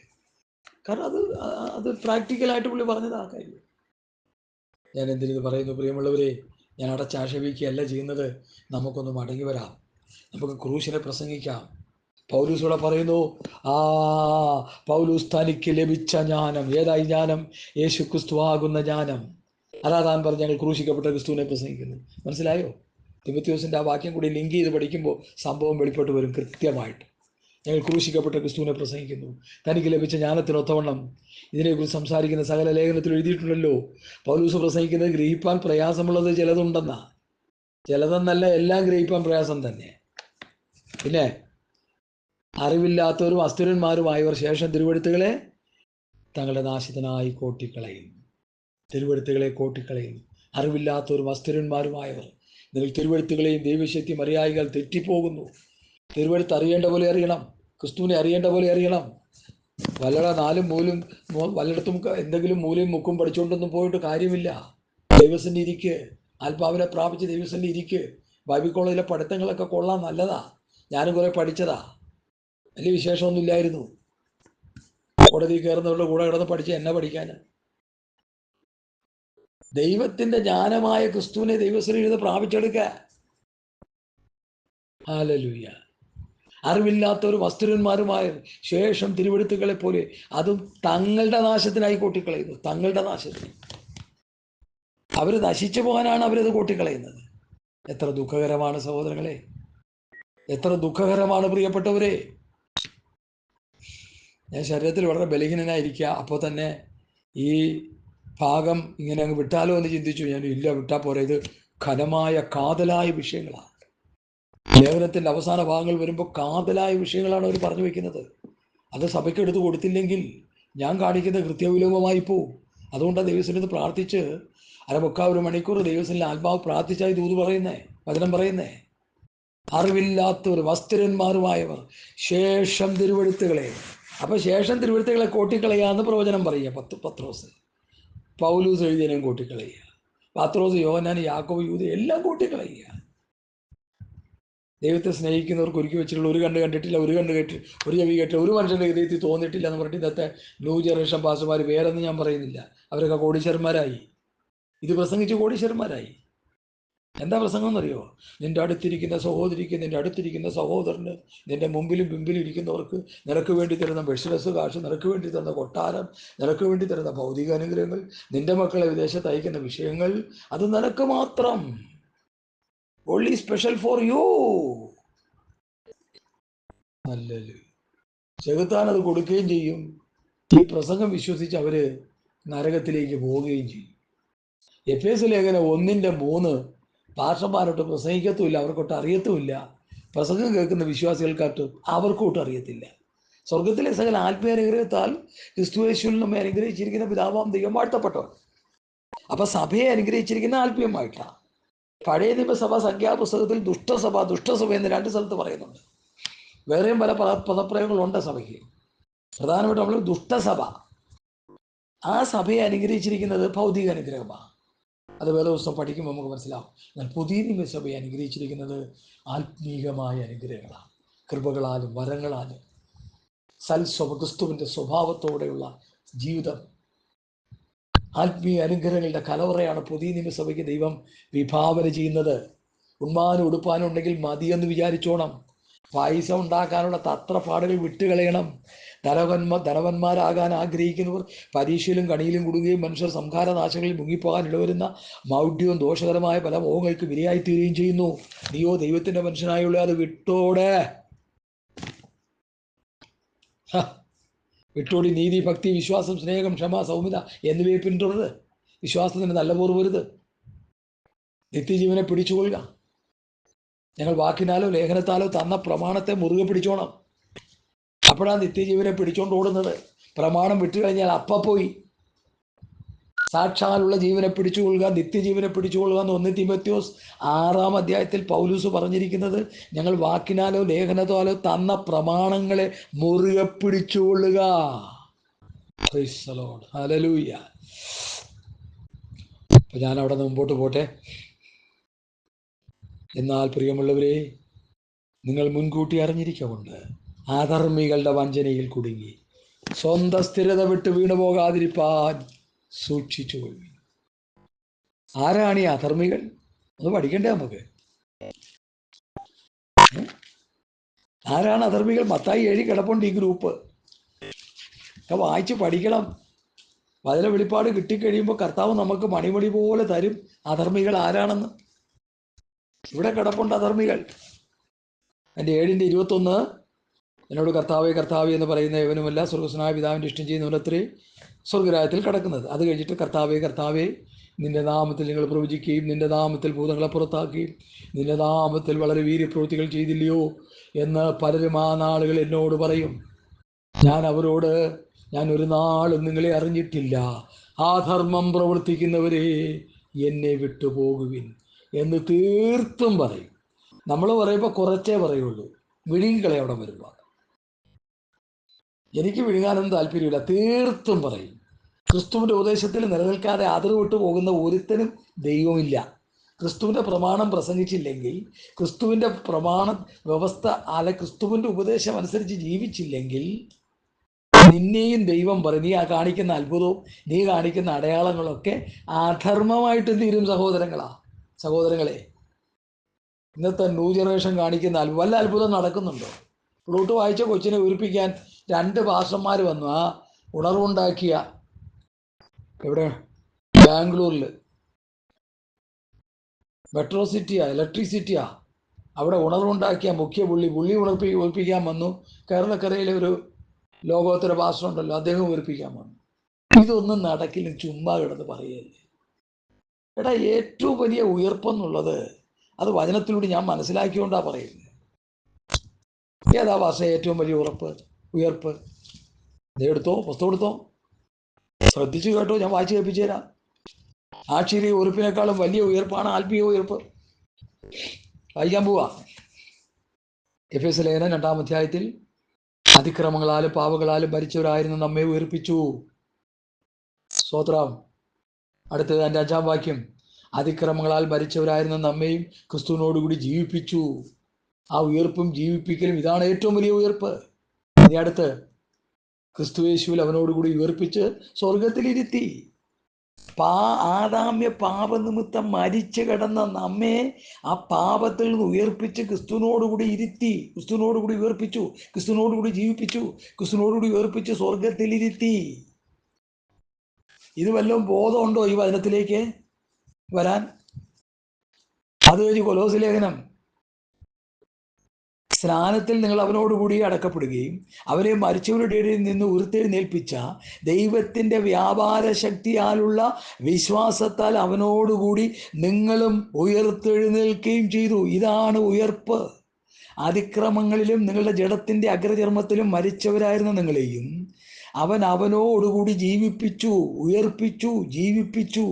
കാരണം അത് പ്രാക്ടിക്കലായിട്ട് പുള്ളി പറഞ്ഞത് ആ കാര്യം. ഞാൻ എന്തിനു പറയുന്നു പ്രിയമുള്ളവരെ, ഞാൻ അടച്ചാക്ഷേപിക്കുകയല്ല ചെയ്യുന്നത്. നമുക്കൊന്ന് മടങ്ങി വരാം, നമുക്ക് ക്രൂശിനെ പ്രസംഗിക്കാം. പൗലൂസോടെ പറയുന്നു, പൗലൂസ് തനിക്ക് ലഭിച്ച ജ്ഞാനം. ഏതായി ജ്ഞാനം? യേശു ക്രിസ്തു ആകുന്ന ജ്ഞാനം. അതാ താൻ പറഞ്ഞ് ഞങ്ങൾ ക്രൂശിക്കപ്പെട്ട ക്രിസ്തുവിനെ പ്രസംഗിക്കുന്നു. മനസ്സിലായോ? തിമോഥെയോസിൻ്റെ ആ വാക്യം കൂടി ലിങ്ക് ചെയ്ത് പഠിക്കുമ്പോൾ സംഭവം വെളിപ്പെട്ട് വരും കൃത്യമായിട്ട്. ഞങ്ങൾ ക്രൂശിക്കപ്പെട്ട ക്രിസ്തുവിനെ പ്രസംഗിക്കുന്നു. തനിക്ക് ലഭിച്ച ജ്ഞാനത്തിനൊത്തവണ്ണം ഇതിനെക്കുറിച്ച് സംസാരിക്കുന്ന സകല ലേഖനത്തിൽ എഴുതിയിട്ടുണ്ടല്ലോ. പൗലൂസ് പ്രസംഗിക്കുന്നത് ഗ്രഹിപ്പാൻ പ്രയാസമുള്ളത് ചിലതുണ്ടെന്നാ. ചിലതെന്നല്ല, എല്ലാം ഗ്രഹിപ്പാൻ പ്രയാസം തന്നെ. പിന്നെ അറിവില്ലാത്തവരും അസ്ഥിരന്മാരുമായവർ ശേഷം തിരുവെഴുത്തുകളെ തങ്ങളുടെ നാശത്തിനായി കോട്ടിക്കളയുന്നു. തിരുവെഴുത്തുകളെ കോട്ടിക്കളയുന്നു. അറിവില്ലാത്തവരും അസ്ഥിരന്മാരുമായവർ. നിങ്ങൾ തിരുവെഴുത്തുകളെയും ദൈവശക്തി മര്യാദകൾ തെറ്റിപ്പോകുന്നു. തിരുവെഴുത്ത് അറിയേണ്ട പോലെ അറിയണം, ക്രിസ്തുവിനെ അറിയേണ്ട പോലെ അറിയണം. നാലും മൂലും വല്ലയിടത്തും എന്തെങ്കിലും മൂലയും മുക്കും പഠിച്ചുകൊണ്ടൊന്നും പോയിട്ട് കാര്യമില്ല. ദൈവസന്നിധി ഇരിക്ക്, ആത്മാവിനെ പ്രാപിച്ച് ദൈവസന്നിധി ഇരിക്ക്. ബൈബിൾ കോളേജിലെ പഠിത്തങ്ങളൊക്കെ കൊള്ളാൻ, നല്ലതാ. ഞാനും കുറെ പഠിച്ചതാ, വലിയ വിശേഷമൊന്നും ഇല്ലായിരുന്നു. കോടതി കയറുന്നവരുടെ കൂടെ കിടന്ന് പഠിച്ച എന്നെ പഠിക്കാൻ. ദൈവത്തിന്റെ ജ്ഞാനമായ ക്രിസ്തുവിനെ ദൈവസന്നിധിയിൽ പ്രാപിച്ചെടുക്കുക. ഹല്ലേലൂയ. അറിവില്ലാത്തവരും അസ്ഥിരന്മാരുമായ ശേഷം തിരുവെഴുത്തുകളെ പോലെ അതും തങ്ങളുടെ നാശത്തിനായി കോട്ടിക്കളയുന്നു. തങ്ങളുടെ നാശത്തിന്. അവർ നശിച്ചു പോകാനാണ് അവരത് കോട്ടിക്കളയുന്നത്. എത്ര ദുഃഖകരമാണ് സഹോദരങ്ങളെ, എത്ര ദുഃഖകരമാണ് പ്രിയപ്പെട്ടവരെ. ഞാൻ ശരീരത്തിൽ വളരെ ബലഹീനനായിരിക്കുക. അപ്പോൾ തന്നെ ഈ ഭാഗം ഇങ്ങനെ അങ്ങ് വിട്ടാലോ എന്ന് ചിന്തിച്ചു. ഞാൻ ഇല്ല, വിട്ടാൽ പോരെ, ഇത് ഘനമായ കാതലായ വിഷയങ്ങളാണ്. ലേഖനത്തിൻ്റെ അവസാന ഭാഗങ്ങൾ വരുമ്പോൾ കാതലായ വിഷയങ്ങളാണ് അവർ പറഞ്ഞു വയ്ക്കുന്നത്. അത് സഭയ്ക്ക് എടുത്ത് കൊടുത്തില്ലെങ്കിൽ ഞാൻ കാണിക്കുന്ന കൃത്യവിലോപമായി പോവും. അതുകൊണ്ടാണ് ദൈവസന്നിധി പ്രാർത്ഥിച്ച് 1/4 മണിക്കൂർ ദൈവസന്നിധിയിൽ ആത്മാവ് പ്രാർത്ഥിച്ചായി ദൂത് പറയുന്നേ, വചനം പറയുന്നേ. അറിവില്ലാത്തവർ അസ്ഥിരന്മാരുമായവർ ശേഷം തിരുവെഴുത്തുകളെ. അപ്പൊ ശേഷം തിരുവെഴുത്തുകളെ കോട്ടിക്കളയാന്ന് പ്രവചനം പറയുക പത്രോസ്. പൗലൂസ് എഴുതിയതിനെയും കോട്ടിക്കളയുക. പത്രോസ്, യോഹന്നാൻ, യാക്കോബ്, യൂദ എല്ലാം കോട്ടിക്കളയുക. ദൈവത്തെ സ്നേഹിക്കുന്നവർക്ക് ഒരുക്കി വെച്ചിട്ടുള്ള ഒരു കണ്ണ് കണ്ടിട്ടില്ല, ഒരു കണ്ണ് കേട്ട്, ഒരു ചെവി കേട്ടില്ല, ഒരു മനുഷ്യൻ്റെ ഹൃദയത്തിൽ തോന്നിയിട്ടില്ല എന്ന് പറഞ്ഞിട്ട് ഇന്നത്തെ ന്യൂ ജനറേഷൻ പാസ്റ്റർമാർ വേറൊന്നും ഞാൻ പറയുന്നില്ല. അവരൊക്കെ കോടീശ്വരന്മാരായി. ഇത് പ്രസംഗിച്ച് കോടീശ്വരന്മാരായി. എന്താ പ്രസംഗം എന്നറിയോ? നിന്റെ അടുത്തിരിക്കുന്ന സഹോദരിക്ക്, നിന്റെ അടുത്തിരിക്കുന്ന സഹോദരന്, നിന്റെ മുമ്പിലും പിമ്പിലും ഇരിക്കുന്നവർക്ക് നിനക്ക് വേണ്ടി തരുന്ന ബിസിനസ് കാശ്, നിനക്ക് വേണ്ടി തരുന്ന കൊട്ടാരം, നിനക്ക് വേണ്ടി തരുന്ന ഭൗതിക അനുഗ്രഹങ്ങൾ, നിന്റെ മക്കളെ വിദേശത്ത് അയക്കുന്ന വിഷയങ്ങൾ, അത് നിനക്ക് മാത്രം. Only special for you. നല്ലത് ചെകുത്താൻ അത് കൊടുക്കുകയും ചെയ്യും. ഈ പ്രസംഗം വിശ്വസിച്ച് അവര് നരകത്തിലേക്ക് പോവുകയും ചെയ്യും. എഫേസ്യ ലേഖനം 1:3 പാസ്റ്റർമാരോട്ട് പ്രസംഗിക്കത്തുമില്ല, അവർക്കൊട്ട് അറിയത്തുമില്ല. പ്രസംഗം കേൾക്കുന്ന വിശ്വാസികൾക്കാട്ട് അവർക്കൊട്ടും അറിയത്തില്ല. സ്വർഗത്തിലെ സകല ആത്മീയ അനുഗ്രഹത്താൽ ക്രിസ്തുയേശുവിൽ നമ്മെ അനുഗ്രഹിച്ചിരിക്കുന്ന പിതാവാം ദൈവം വാഴ്ത്തപ്പെട്ടവർ. അപ്പൊ സഭയെ അനുഗ്രഹിച്ചിരിക്കുന്ന ആത്മീയമായിട്ടാണ്. പഴയ നിയമസഭ സംഖ്യാപുസ്തകത്തിൽ ദുഷ്ടസഭ എന്ന് 2 സ്ഥലത്ത് പറയുന്നുണ്ട്. വേറെയും പല പദപ്രയോഗങ്ങളുണ്ട് സഭയ്ക്ക്. പ്രധാനമായിട്ടും നമ്മൾ ദുഷ്ടസഭ, ആ സഭയെ അനുഗ്രഹിച്ചിരിക്കുന്നത് ഭൗതിക അനുഗ്രഹമാണ്. അത് വേദപുസ്തകം പഠിക്കുമ്പോൾ നമുക്ക് മനസ്സിലാവും. എന്നാൽ പുതിയ നിയമസഭയെ അനുഗ്രഹിച്ചിരിക്കുന്നത് ആത്മീകമായ അനുഗ്രഹങ്ങളാണ്. കൃപകളാലും വരങ്ങളാലും ക്രിസ്തുവിൻ്റെ സ്വഭാവത്തോടെയുള്ള ജീവിതം, ആത്മീയ അനുഗ്രഹങ്ങളുടെ കലവറയാണ് പുതിയ നിയമസഭയ്ക്ക് ദൈവം വിഭാവന ചെയ്യുന്നത്. ഉണ്മാനും ഉടുപ്പാനും ഉണ്ടെങ്കിൽ മതിയെന്ന് വിചാരിച്ചോണം. പൈസ ഉണ്ടാക്കാനുള്ള തത്രപ്പാടുകൾ വിട്ടുകളയണം. ധനവന്മാരാകാൻ ആഗ്രഹിക്കുന്നവർ പരീക്ഷയിലും കണിയിലും കുടുങ്ങുകയും മനുഷ്യർ സംഹാരനാശങ്ങളിൽ മുങ്ങിപ്പോകാൻ ഇടവരുന്ന മൗഢ്യവും ദോഷകരമായ പല മോഹങ്ങൾക്ക് വിരയായിത്തീരുകയും ചെയ്യുന്നു. നീയോ ദൈവത്തിന്റെ മനുഷ്യനായുള്ള അത് വിട്ടോടെ. വിട്ടോടി നീതി, ഭക്തി, വിശ്വാസം, സ്നേഹം, ക്ഷമ, സൗമ്യത എന്നിവയെ പിന്തുടരുത്. വിശ്വാസത്തിന് നല്ല പോർവരുത്. നിത്യജീവനെ പിടിച്ചുകൊള്ളുക. ഞങ്ങൾ വാക്കിനാലോ ലേഖനത്താലോ തന്ന പ്രമാണത്തെ മുറുകെ പിടിച്ചോണം. അപ്പോഴാണ് നിത്യജീവനെ പിടിച്ചോണ്ട് ഓടുന്നത്. പ്രമാണം വിട്ടുകഴിഞ്ഞാൽ പോയി. സാക്ഷാലുള്ള ജീവനെ പിടിച്ചുകൊള്ളുക, നിത്യജീവനെ പിടിച്ചുകൊള്ളുക എന്ന് 1 തീമോഥെയോസ് 6-ാം അധ്യായത്തിൽ പൗലൂസ് പറഞ്ഞിരിക്കുന്നത്. ഞങ്ങൾ വാക്കിനാലോ ലേഖനത്താലോ തന്ന പ്രമാണങ്ങളെ മുറുകെ പിടിച്ചുകൊള്ളുക. Praise the Lord. ഹല്ലേലൂയ. അപ്പം ഞാൻ അവിടെ നിന്ന് മുമ്പോട്ട് പോട്ടെ. എന്നാൽ പ്രിയമുള്ളവരെ, നിങ്ങൾ മുൻകൂട്ടി അറിഞ്ഞിരിക്കൊണ്ട് അധർമ്മികളുടെ വഞ്ചനയിൽ കുടുങ്ങി സ്വന്തം സ്ഥിരത വിട്ട് വീണു പോകാതിരിപ്പാൻ സൂക്ഷിച്ചുകൊള്ളു. ആരാണ് ഈ അധർമ്മികൾ? ഒന്ന് പഠിക്കണ്ടേ നമുക്ക്? ആരാണ് അധർമ്മികൾ? മത്തായി 7 കിടപ്പുണ്ട് ഈ ഗ്രൂപ്പ് ഒക്കെ വായിച്ച് പഠിക്കണം. വചന വെളിപ്പാട് കിട്ടിക്കഴിയുമ്പോൾ കർത്താവ് നമുക്ക് മണിമണി പോലെ തരും അധർമ്മികൾ ആരാണെന്ന്. ഇവിടെ കിടപ്പുണ്ട് അധർമ്മികൾ. എൻ്റെ 7:21 എന്നോട് കർത്താവേ കർത്താവേ എന്ന് പറയുന്ന ഏവനുമല്ല സ്വർഗസ്വനായ പിതാവിൻ്റെ ഇഷ്ടം ചെയ്യുന്നവരത്രേ സ്വർഗരാജ്യത്തിൽ കിടക്കുന്നത്. അത് കഴിഞ്ഞിട്ട് കർത്താവേ കർത്താവേ നിന്റെ നാമത്തിൽ നിങ്ങൾ പ്രവചിക്കുകയും നിന്റെ നാമത്തിൽ ഭൂതങ്ങളെ പുറത്താക്കുകയും നിന്റെ നാമത്തിൽ വളരെ വീര്യപ്രവൃത്തികൾ ചെയ്തില്ലയോ എന്ന് പലരും ആ നാളുകൾ എന്നോട് പറയും. ഞാൻ അവരോട്, ഞാൻ ഒരു നാളും നിങ്ങളെ അറിഞ്ഞിട്ടില്ല, അധർമ്മം പ്രവർത്തിക്കുന്നവരെ എന്നെ വിട്ടുപോകുവിൻ എന്ന് തീർത്തും പറയും. നമ്മൾ പറയുമ്പോൾ കുറച്ചേ പറയുള്ളൂ, വിഴുങ്ങിക്കളെ അവിടെ വരുമ്പോൾ. എനിക്ക് വിഴുങ്ങാനൊന്നും താല്പര്യമില്ല, തീർത്തും പറയും. ക്രിസ്തുവിൻ്റെ ഉപദേശത്തിൽ നിലനിൽക്കാതെ അതിർ വിട്ടു പോകുന്ന ഒരുത്തനും ദൈവമില്ല. ക്രിസ്തുവിൻ്റെ പ്രമാണം പ്രസംഗിച്ചില്ലെങ്കിൽ, ക്രിസ്തുവിൻ്റെ പ്രമാണ വ്യവസ്ഥ അല്ല ക്രിസ്തുവിൻ്റെ ഉപദേശം അനുസരിച്ച് ജീവിച്ചില്ലെങ്കിൽ നിന്നെയും ദൈവം പറയും, നീ ആ കാണിക്കുന്ന അത്ഭുതവും നീ കാണിക്കുന്ന അടയാളങ്ങളൊക്കെ അധർമ്മമായിട്ട് തീരും. സഹോദരങ്ങളെ, ഇന്നത്തെ ന്യൂ ജനറേഷൻ കാണിക്കുന്ന വല്ല അത്ഭുതം നടക്കുന്നുണ്ടോ? ഫ്ലൂട്ട് വായിച്ച കൊച്ചിനെ ഉയർപ്പിക്കാൻ 2 പാസ്റ്റർമാർ വന്നു. ആ ഉണർവുണ്ടാക്കിയ എവിടെ? ബാംഗ്ലൂരിൽ മെട്രോ സിറ്റിയാ ഇലക്ട്രിസിറ്റിയാ അവിടെ ഉണർവുണ്ടാക്കിയ മുഖ്യ പുള്ളി ഉയർപ്പിക്കാൻ വന്നു. കേരളക്കരയിലെ ഒരു ലോകോത്തര പാസ്റ്റർ ഉണ്ടല്ലോ, അദ്ദേഹം ഉയർപ്പിക്കാൻ വന്നു. ഇതൊന്നും നടക്കില്ല, ചുമ്മാ കിടന്ന് പറയല്ലേ. എടാ, ഏറ്റവും വലിയ ഉയർപ്പെന്നുള്ളത് അത് വചനത്തിലൂടെ ഞാൻ മനസ്സിലാക്കിക്കൊണ്ടാണ് പറയുന്നത്. ഏതാ ഭാഷ ഏറ്റവും വലിയ ഉയർപ്പ്? എടുത്തോ, പുസ്തകം എടുത്തോ, ശ്രദ്ധിച്ചു കേട്ടോ, ഞാൻ വായിച്ചു കേൾപ്പിച്ചു തരാം. ആക്ഷരീയ ഉയർപ്പിനേക്കാളും വലിയ ഉയർപ്പാണ് ആത്മീയ ഉയർപ്പ്. വായിക്കാൻ പോവാ. എഫേസ്യ ലേഖനം 2-ാം അധ്യായത്തിൽ അതിക്രമങ്ങളാലും പാപങ്ങളാലും മരിച്ചവരായിരുന്നു നമ്മെ ഉയർപ്പിച്ചു. സ്തോത്രം. അടുത്തത് എൻ്റെ 5-ാം വാക്യം, അതിക്രമങ്ങളാൽ മരിച്ചവരായിരുന്നു നമ്മെയും ക്രിസ്തുവിനോടുകൂടി ജീവിപ്പിച്ചു. ആ ഉയർപ്പും ജീവിപ്പിക്കലും ഇതാണ് ഏറ്റവും വലിയ ഉയർപ്പ്. ഇനി അടുത്ത്, ക്രിസ്തുയേശുവിൽ അവനോടുകൂടി ഉയർപ്പിച്ച് സ്വർഗത്തിലിരുത്തി. ആദാമ്യ പാപനിമിത്തം മരിച്ചു കിടന്ന നമ്മെ ആ പാപത്തിൽ നിന്ന് ഉയർപ്പിച്ച് ക്രിസ്തുവിനോടുകൂടി ഇരുത്തി, ക്രിസ്തുവിനോടുകൂടി ഉയർപ്പിച്ചു, ക്രിസ്തുവിനോടുകൂടി ജീവിപ്പിച്ചു, ക്രിസ്തുവിനോടുകൂടി ഉയർപ്പിച്ച് സ്വർഗത്തിലിരുത്തി. ഇത് വല്ലതും ബോധമുണ്ടോ ഈ വചനത്തിലേക്ക് വരാൻ? അത് കഴിഞ്ഞ് കൊലോസ്യ ലേഖനം, സ്നാനത്തിൽ നിങ്ങൾ അവനോടുകൂടി അടക്കപ്പെടുകയും അവനെ മരിച്ചവരുടെ ഇടയിൽ നിന്ന് ഉയർത്തെഴുന്നേൽപ്പിച്ച ദൈവത്തിൻ്റെ വ്യാപാര ശക്തിയാലുള്ള വിശ്വാസത്താൽ അവനോടുകൂടി നിങ്ങളും ഉയർത്തെഴുന്നേൽക്കുകയും ചെയ്തു. ഇതാണ് ഉയർപ്പ്. അതിക്രമങ്ങളിലും നിങ്ങളുടെ ജഡത്തിൻ്റെ അഗ്രചർമ്മത്തിലും മരിച്ചവരായിരുന്ന നിങ്ങളെയും അവനോടുകൂടി ജീവിപ്പിച്ചു, ഉയർപ്പിച്ചു, ജീവിപ്പിച്ചു.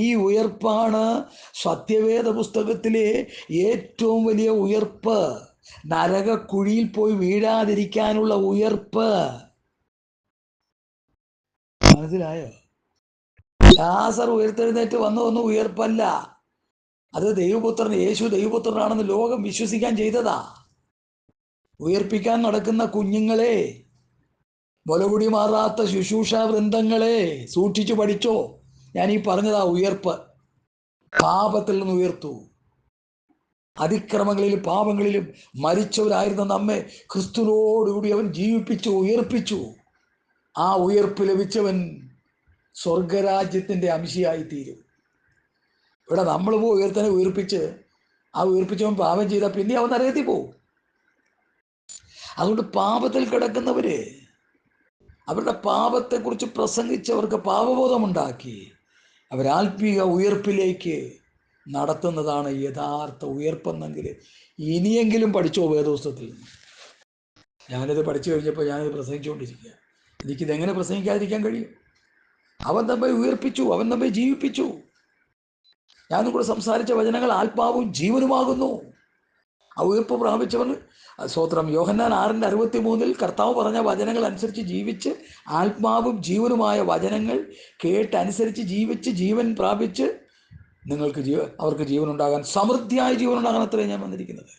ഈ ഉയർപ്പാണ് സത്യവേദ പുസ്തകത്തിലെ ഏറ്റവും വലിയ ഉയർപ്പ്. നരകക്കുഴിയിൽ പോയി വീഴാതിരിക്കാനുള്ള ഉയർപ്പ്. മനസ്സിലായോ? ലാസർ ഉയർത്തെഴുന്നേറ്റ് വന്നതൊന്നും ഉയർപ്പല്ല. അത് ദൈവപുത്രൻ, യേശു ദൈവപുത്രനാണെന്ന് ലോകം വിശ്വസിക്കാൻ ചെയ്തതാ. ഉയർപ്പിക്കാൻ നടക്കുന്ന കുഞ്ഞുങ്ങളെ, മുലകുടി മാറാത്ത ശുശ്രൂഷ വൃന്ദങ്ങളെ, സൂക്ഷിച്ചു പഠിച്ചോ. ഞാൻ ഈ പറഞ്ഞതാ ഉയർപ്പ്. പാപത്തിൽ നിന്ന് ഉയർത്തു. അതിക്രമങ്ങളിലും പാപങ്ങളിലും മരിച്ചവരായിരുന്ന നമ്മെ ക്രിസ്തുവിനോടുകൂടി അവൻ ജീവിപ്പിച്ചു, ഉയർപ്പിച്ചു. ആ ഉയർപ്പ് ലഭിച്ചവൻ സ്വർഗരാജ്യത്തിൻ്റെ അംശിയായി തീരും. ഇവിടെ നമ്മൾ ഉയർത്തനെ ഉയർപ്പിച്ച് ആ ഉയർപ്പിച്ചവൻ പാപം ചെയ്താൽ പിന്നെ അവൻ നരകത്തിൽ പോവും. അതുകൊണ്ട് പാപത്തിൽ കിടക്കുന്നവര് അവരുടെ പാപത്തെക്കുറിച്ച് പ്രസംഗിച്ചവർക്ക് പാപബോധമുണ്ടാക്കി അവരാത്മീയ ഉയർപ്പിലേക്ക് നടത്തുന്നതാണ് യഥാർത്ഥ ഉയർപ്പെന്നെങ്കിൽ ഇനിയെങ്കിലും പഠിച്ചോ വേദപുസ്തകത്തിൽ. ഞാനിത് പഠിച്ചു കഴിഞ്ഞപ്പോൾ ഞാനിത് പ്രസംഗിച്ചുകൊണ്ടിരിക്കുക. എനിക്കിതെങ്ങനെ പ്രസംഗിക്കാതിരിക്കാൻ കഴിയും? അവൻ നമ്മെ ഉയർപ്പിച്ചു, അവൻ നമ്മെ ജീവിപ്പിച്ചു. ഞാനും കൂടെ സംസാരിച്ച വചനങ്ങൾ ആത്മാവും ജീവനുമാകുന്നു. ആ ഉയർപ്പ് പ്രാപിച്ചവൻ, സ്തോത്രം, യോഹന്നാൻ 6:63 കർത്താവ് പറഞ്ഞ വചനങ്ങൾ അനുസരിച്ച് ജീവിച്ച് ആത്മാവും ജീവനുമായ വചനങ്ങൾ കേട്ടനുസരിച്ച് ജീവിച്ച് ജീവൻ പ്രാപിച്ച് നിങ്ങൾക്ക് അവർക്ക് ജീവനുണ്ടാകാൻ, സമൃദ്ധിയായ ജീവനുണ്ടാകാൻ അത്രയും ഞാൻ വന്നിരിക്കുന്നത്.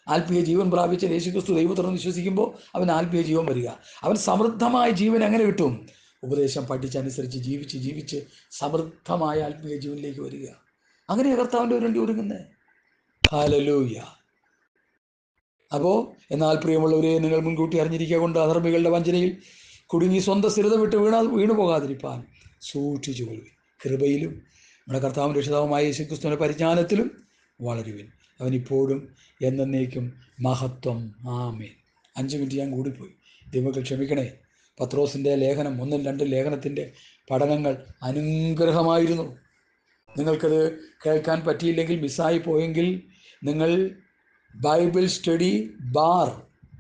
ആത്മീയ ജീവൻ പ്രാപിച്ച യേശുക്രിസ്തു ദൈവത്തോട് വിശ്വസിക്കുമ്പോൾ അവൻ ആത്മീയ ജീവൻ വരിക. അവൻ സമൃദ്ധമായ ജീവൻ എങ്ങനെ കിട്ടും? ഉപദേശം പഠിച്ചനുസരിച്ച് ജീവിച്ച് സമൃദ്ധമായ ആത്മീയ ജീവനിലേക്ക് വരിക. അങ്ങനെ കർത്താവിൻ്റെ വേണ്ടി ഒരുങ്ങുന്നത്. ഹല്ലേലൂയ. അപ്പോൾ എന്നാൽ പ്രിയമുള്ളവരെ, നിങ്ങൾ മുൻകൂട്ടി അറിഞ്ഞിരിക്കുക കൊണ്ട് അധർമ്മികളുടെ വഞ്ചനയിൽ കുടുങ്ങി സ്വന്തം സ്ഥിരത വിട്ട് വീണു പോകാതിരിപ്പാൻ സൂക്ഷിച്ചുകൊള്ളുവിൻ. കൃപയിലും നമ്മുടെ കർത്താവും രക്ഷിതാവുമായ യേശുക്രിസ്തുവിൻ്റെ പരിജ്ഞാനത്തിലും വളരുവിൻ. അവനിപ്പോഴും എന്നേക്കും മഹത്വം. ആമേൻ. 5 മിനിറ്റ് ഞാൻ കൂടിപ്പോയി, ദൈവമക്കൾ ക്ഷമിക്കണേ. പത്രോസിൻ്റെ ലേഖനം 1, 2 ലേഖനത്തിൻ്റെ പഠനങ്ങൾ അനുഗ്രഹമായിരുന്നു. നിങ്ങൾക്കത് കേൾക്കാൻ പറ്റിയില്ലെങ്കിൽ, മിസ്സായി പോയെങ്കിൽ, നിങ്ങൾ ബൈബിൾ സ്റ്റഡി ബാർ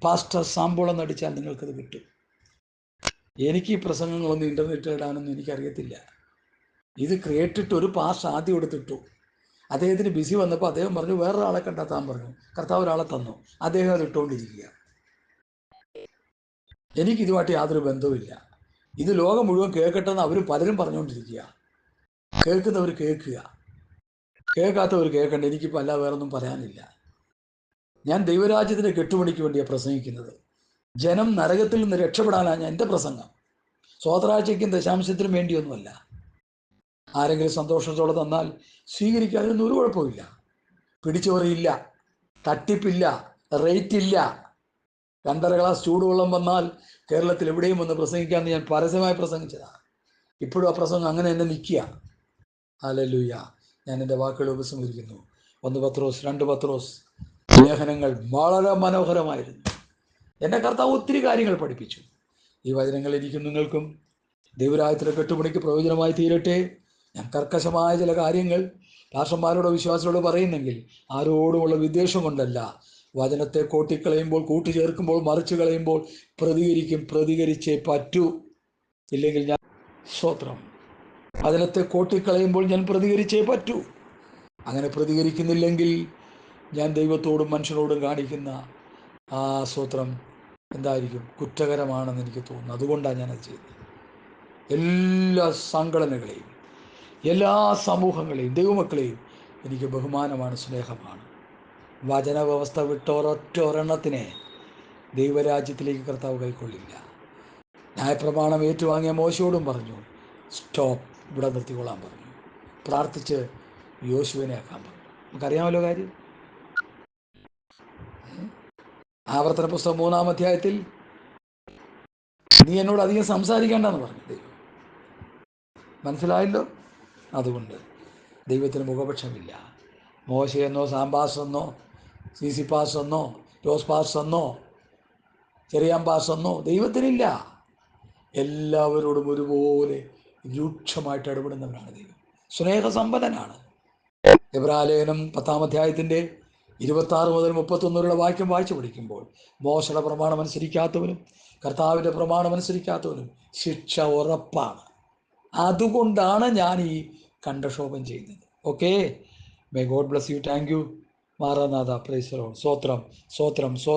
പാസ്റ്റർ സാമ്പോൾ എന്നടിച്ചാൽ നിങ്ങൾക്കത് കിട്ടും. എനിക്ക് ഈ പ്രസംഗങ്ങളൊന്നും ഇൻ്റർനെറ്റിൽ ഇടാനൊന്നും എനിക്കറിയത്തില്ല. ഇത് കേട്ടിട്ട് ഒരു പാസ്റ്റർ ആദ്യം എടുത്തിട്ടു. അദ്ദേഹത്തിന് ബിസി വന്നപ്പോൾ അദ്ദേഹം പറഞ്ഞു വേറൊരാളെ കണ്ടെത്താൻ പറഞ്ഞു. കർത്താവ് ഒരാളെ തന്നു, അദ്ദേഹം അത് ഇട്ടുകൊണ്ടിരിക്കുക. എനിക്കിതുമായിട്ട് യാതൊരു ബന്ധവുമില്ല. ഇത് ലോകം മുഴുവൻ കേൾക്കട്ടെന്ന് അവർ പലരും പറഞ്ഞുകൊണ്ടിരിക്കുക. കേൾക്കുന്നവർ കേൾക്കുക, കേൾക്കാത്തവർ കേൾക്കണ്ട. എനിക്കിപ്പോൾ അല്ലാതെ വേറൊന്നും പറയാനില്ല. ഞാൻ ദൈവരാജ്യത്തിൻ്റെ കെട്ടുപണിക്ക് വേണ്ടിയാണ് പ്രസംഗിക്കുന്നത്. ജനം നരകത്തിൽ നിന്ന് രക്ഷപ്പെടാനാണ് എൻ്റെ പ്രസംഗം. സ്വോത്രാഴ്ചയ്ക്കും ദശാംശത്തിനും വേണ്ടിയൊന്നുമല്ല. ആരെങ്കിലും സന്തോഷത്തോടെ തന്നാൽ സ്വീകരിക്കാതിരുന്ന ഒരു കുഴപ്പമില്ല. പിടിച്ചുപറിയില്ല, തട്ടിപ്പില്ല, റേറ്റ് ഇല്ല. 2.5 ഗ്ലാസ് ചൂടുവെള്ളം വന്നാൽ കേരളത്തിൽ എവിടെയും വന്ന് പ്രസംഗിക്കാമെന്ന് ഞാൻ പരസ്യമായി പ്രസംഗിച്ചതാണ്. ഇപ്പോഴും ആ പ്രസംഗം അങ്ങനെ തന്നെ നിൽക്കുക. ഹല്ലേലൂയ. ഞാൻ എൻ്റെ വാക്കുകൾ ഉപസംഹരിക്കുന്നു. 1 പത്രോസ് 2 പത്രോസ് ലേഖനങ്ങൾ വളരെ മനോഹരമായിരുന്നു. എന്നെ കർത്താവ് ഒത്തിരി കാര്യങ്ങൾ പഠിപ്പിച്ചു. ഈ വചനങ്ങൾ എനിക്കും നിങ്ങൾക്കും ദൈവരാജ്യത്തിലെ കെട്ടുപണിക്ക് പ്രയോജനമായി തീരട്ടെ. ഞാൻ കർക്കശമായ ചില കാര്യങ്ങൾ പാസ്റ്റർമാരോടോ വിശ്വാസികളോട് പറയുന്നെങ്കിൽ ആരോടുമുള്ള വിദ്വേഷം കൊണ്ടല്ല. വചനത്തെ കോട്ടിക്കളയുമ്പോൾ, കൂട്ടിച്ചേർക്കുമ്പോൾ, മറിച്ച് കളയുമ്പോൾ പ്രതികരിച്ചേ പറ്റൂ. ഇല്ലെങ്കിൽ ഞാൻ സ്തോത്രം. വചനത്തെ കോട്ടിക്കളയുമ്പോൾ ഞാൻ പ്രതികരിച്ചേ പറ്റൂ. അങ്ങനെ പ്രതികരിക്കുന്നില്ലെങ്കിൽ ഞാൻ ദൈവത്തോടും മനുഷ്യനോടും കാണിക്കുന്ന ആ സ്തോത്രം എന്തായിരിക്കും? കുറ്റകരമാണെന്ന് എനിക്ക് തോന്നുന്നു. അതുകൊണ്ടാണ് ഞാനത് ചെയ്തത്. എല്ലാ സംഘടനകളെയും, എല്ലാ സമൂഹങ്ങളെയും, ദൈവമക്കളെയും എനിക്ക് ബഹുമാനമാണ്, സ്നേഹമാണ്. വചന വ്യവസ്ഥ വിട്ട ഒരെണ്ണത്തിനെ ദൈവരാജ്യത്തിലേക്ക് കർത്താവ് കൈക്കൊള്ളില്ല. ന്യായപ്രമാണം ഏറ്റുവാങ്ങിയ മോശയോടും പറഞ്ഞു, സ്റ്റോപ്പ്, ഇവിടെ നിർത്തിക്കൊള്ളാൻ പറഞ്ഞു. പ്രാർത്ഥിച്ച് യോശുവിനെ ആക്കാൻ പറഞ്ഞു. നമുക്കറിയാമല്ലോ കാര്യം. ആവർത്തന പുസ്തകം 3-ാം അധ്യായത്തിൽ നീ എന്നോട് അധികം സംസാരിക്കേണ്ടെന്ന് പറഞ്ഞു ദൈവം. മനസ്സിലായല്ലോ? അതുകൊണ്ട് ദൈവത്തിന് മുഖപക്ഷമില്ല. മോശയെന്നോ സാംബാസെന്നോ CC പാസെന്നോ ജോസ് പാസെന്നോ ചെറിയാൻ പാസെന്നോ ദൈവത്തിനില്ല. എല്ലാവരോടും ഒരുപോലെ രൂക്ഷമായിട്ട് ഇടപെടുന്നവനാണ് ദൈവം. സ്നേഹസമ്പന്നനാണ്. എബ്രായലേഖനം 10-ാം അധ്യായത്തിൻ്റെ 26 മുതൽ 31 വാക്യം വായിച്ചു പഠിക്കുമ്പോൾ മോശയുടെ പ്രമാണം അനുസരിക്കാത്തവനും കർത്താവിൻ്റെ പ്രമാണം അനുസരിക്കാത്തവനും ശിക്ഷ ഉറപ്പാണ്. അതുകൊണ്ടാണ് ഞാൻ ഈ കണ്ഠക്ഷോഭം ചെയ്യുന്നത്. Okay, may God bless you. Thank you. Maranatha. Price the Lord. സ്തോത്രം, സ്തോത്രം, സ്തോത്രം.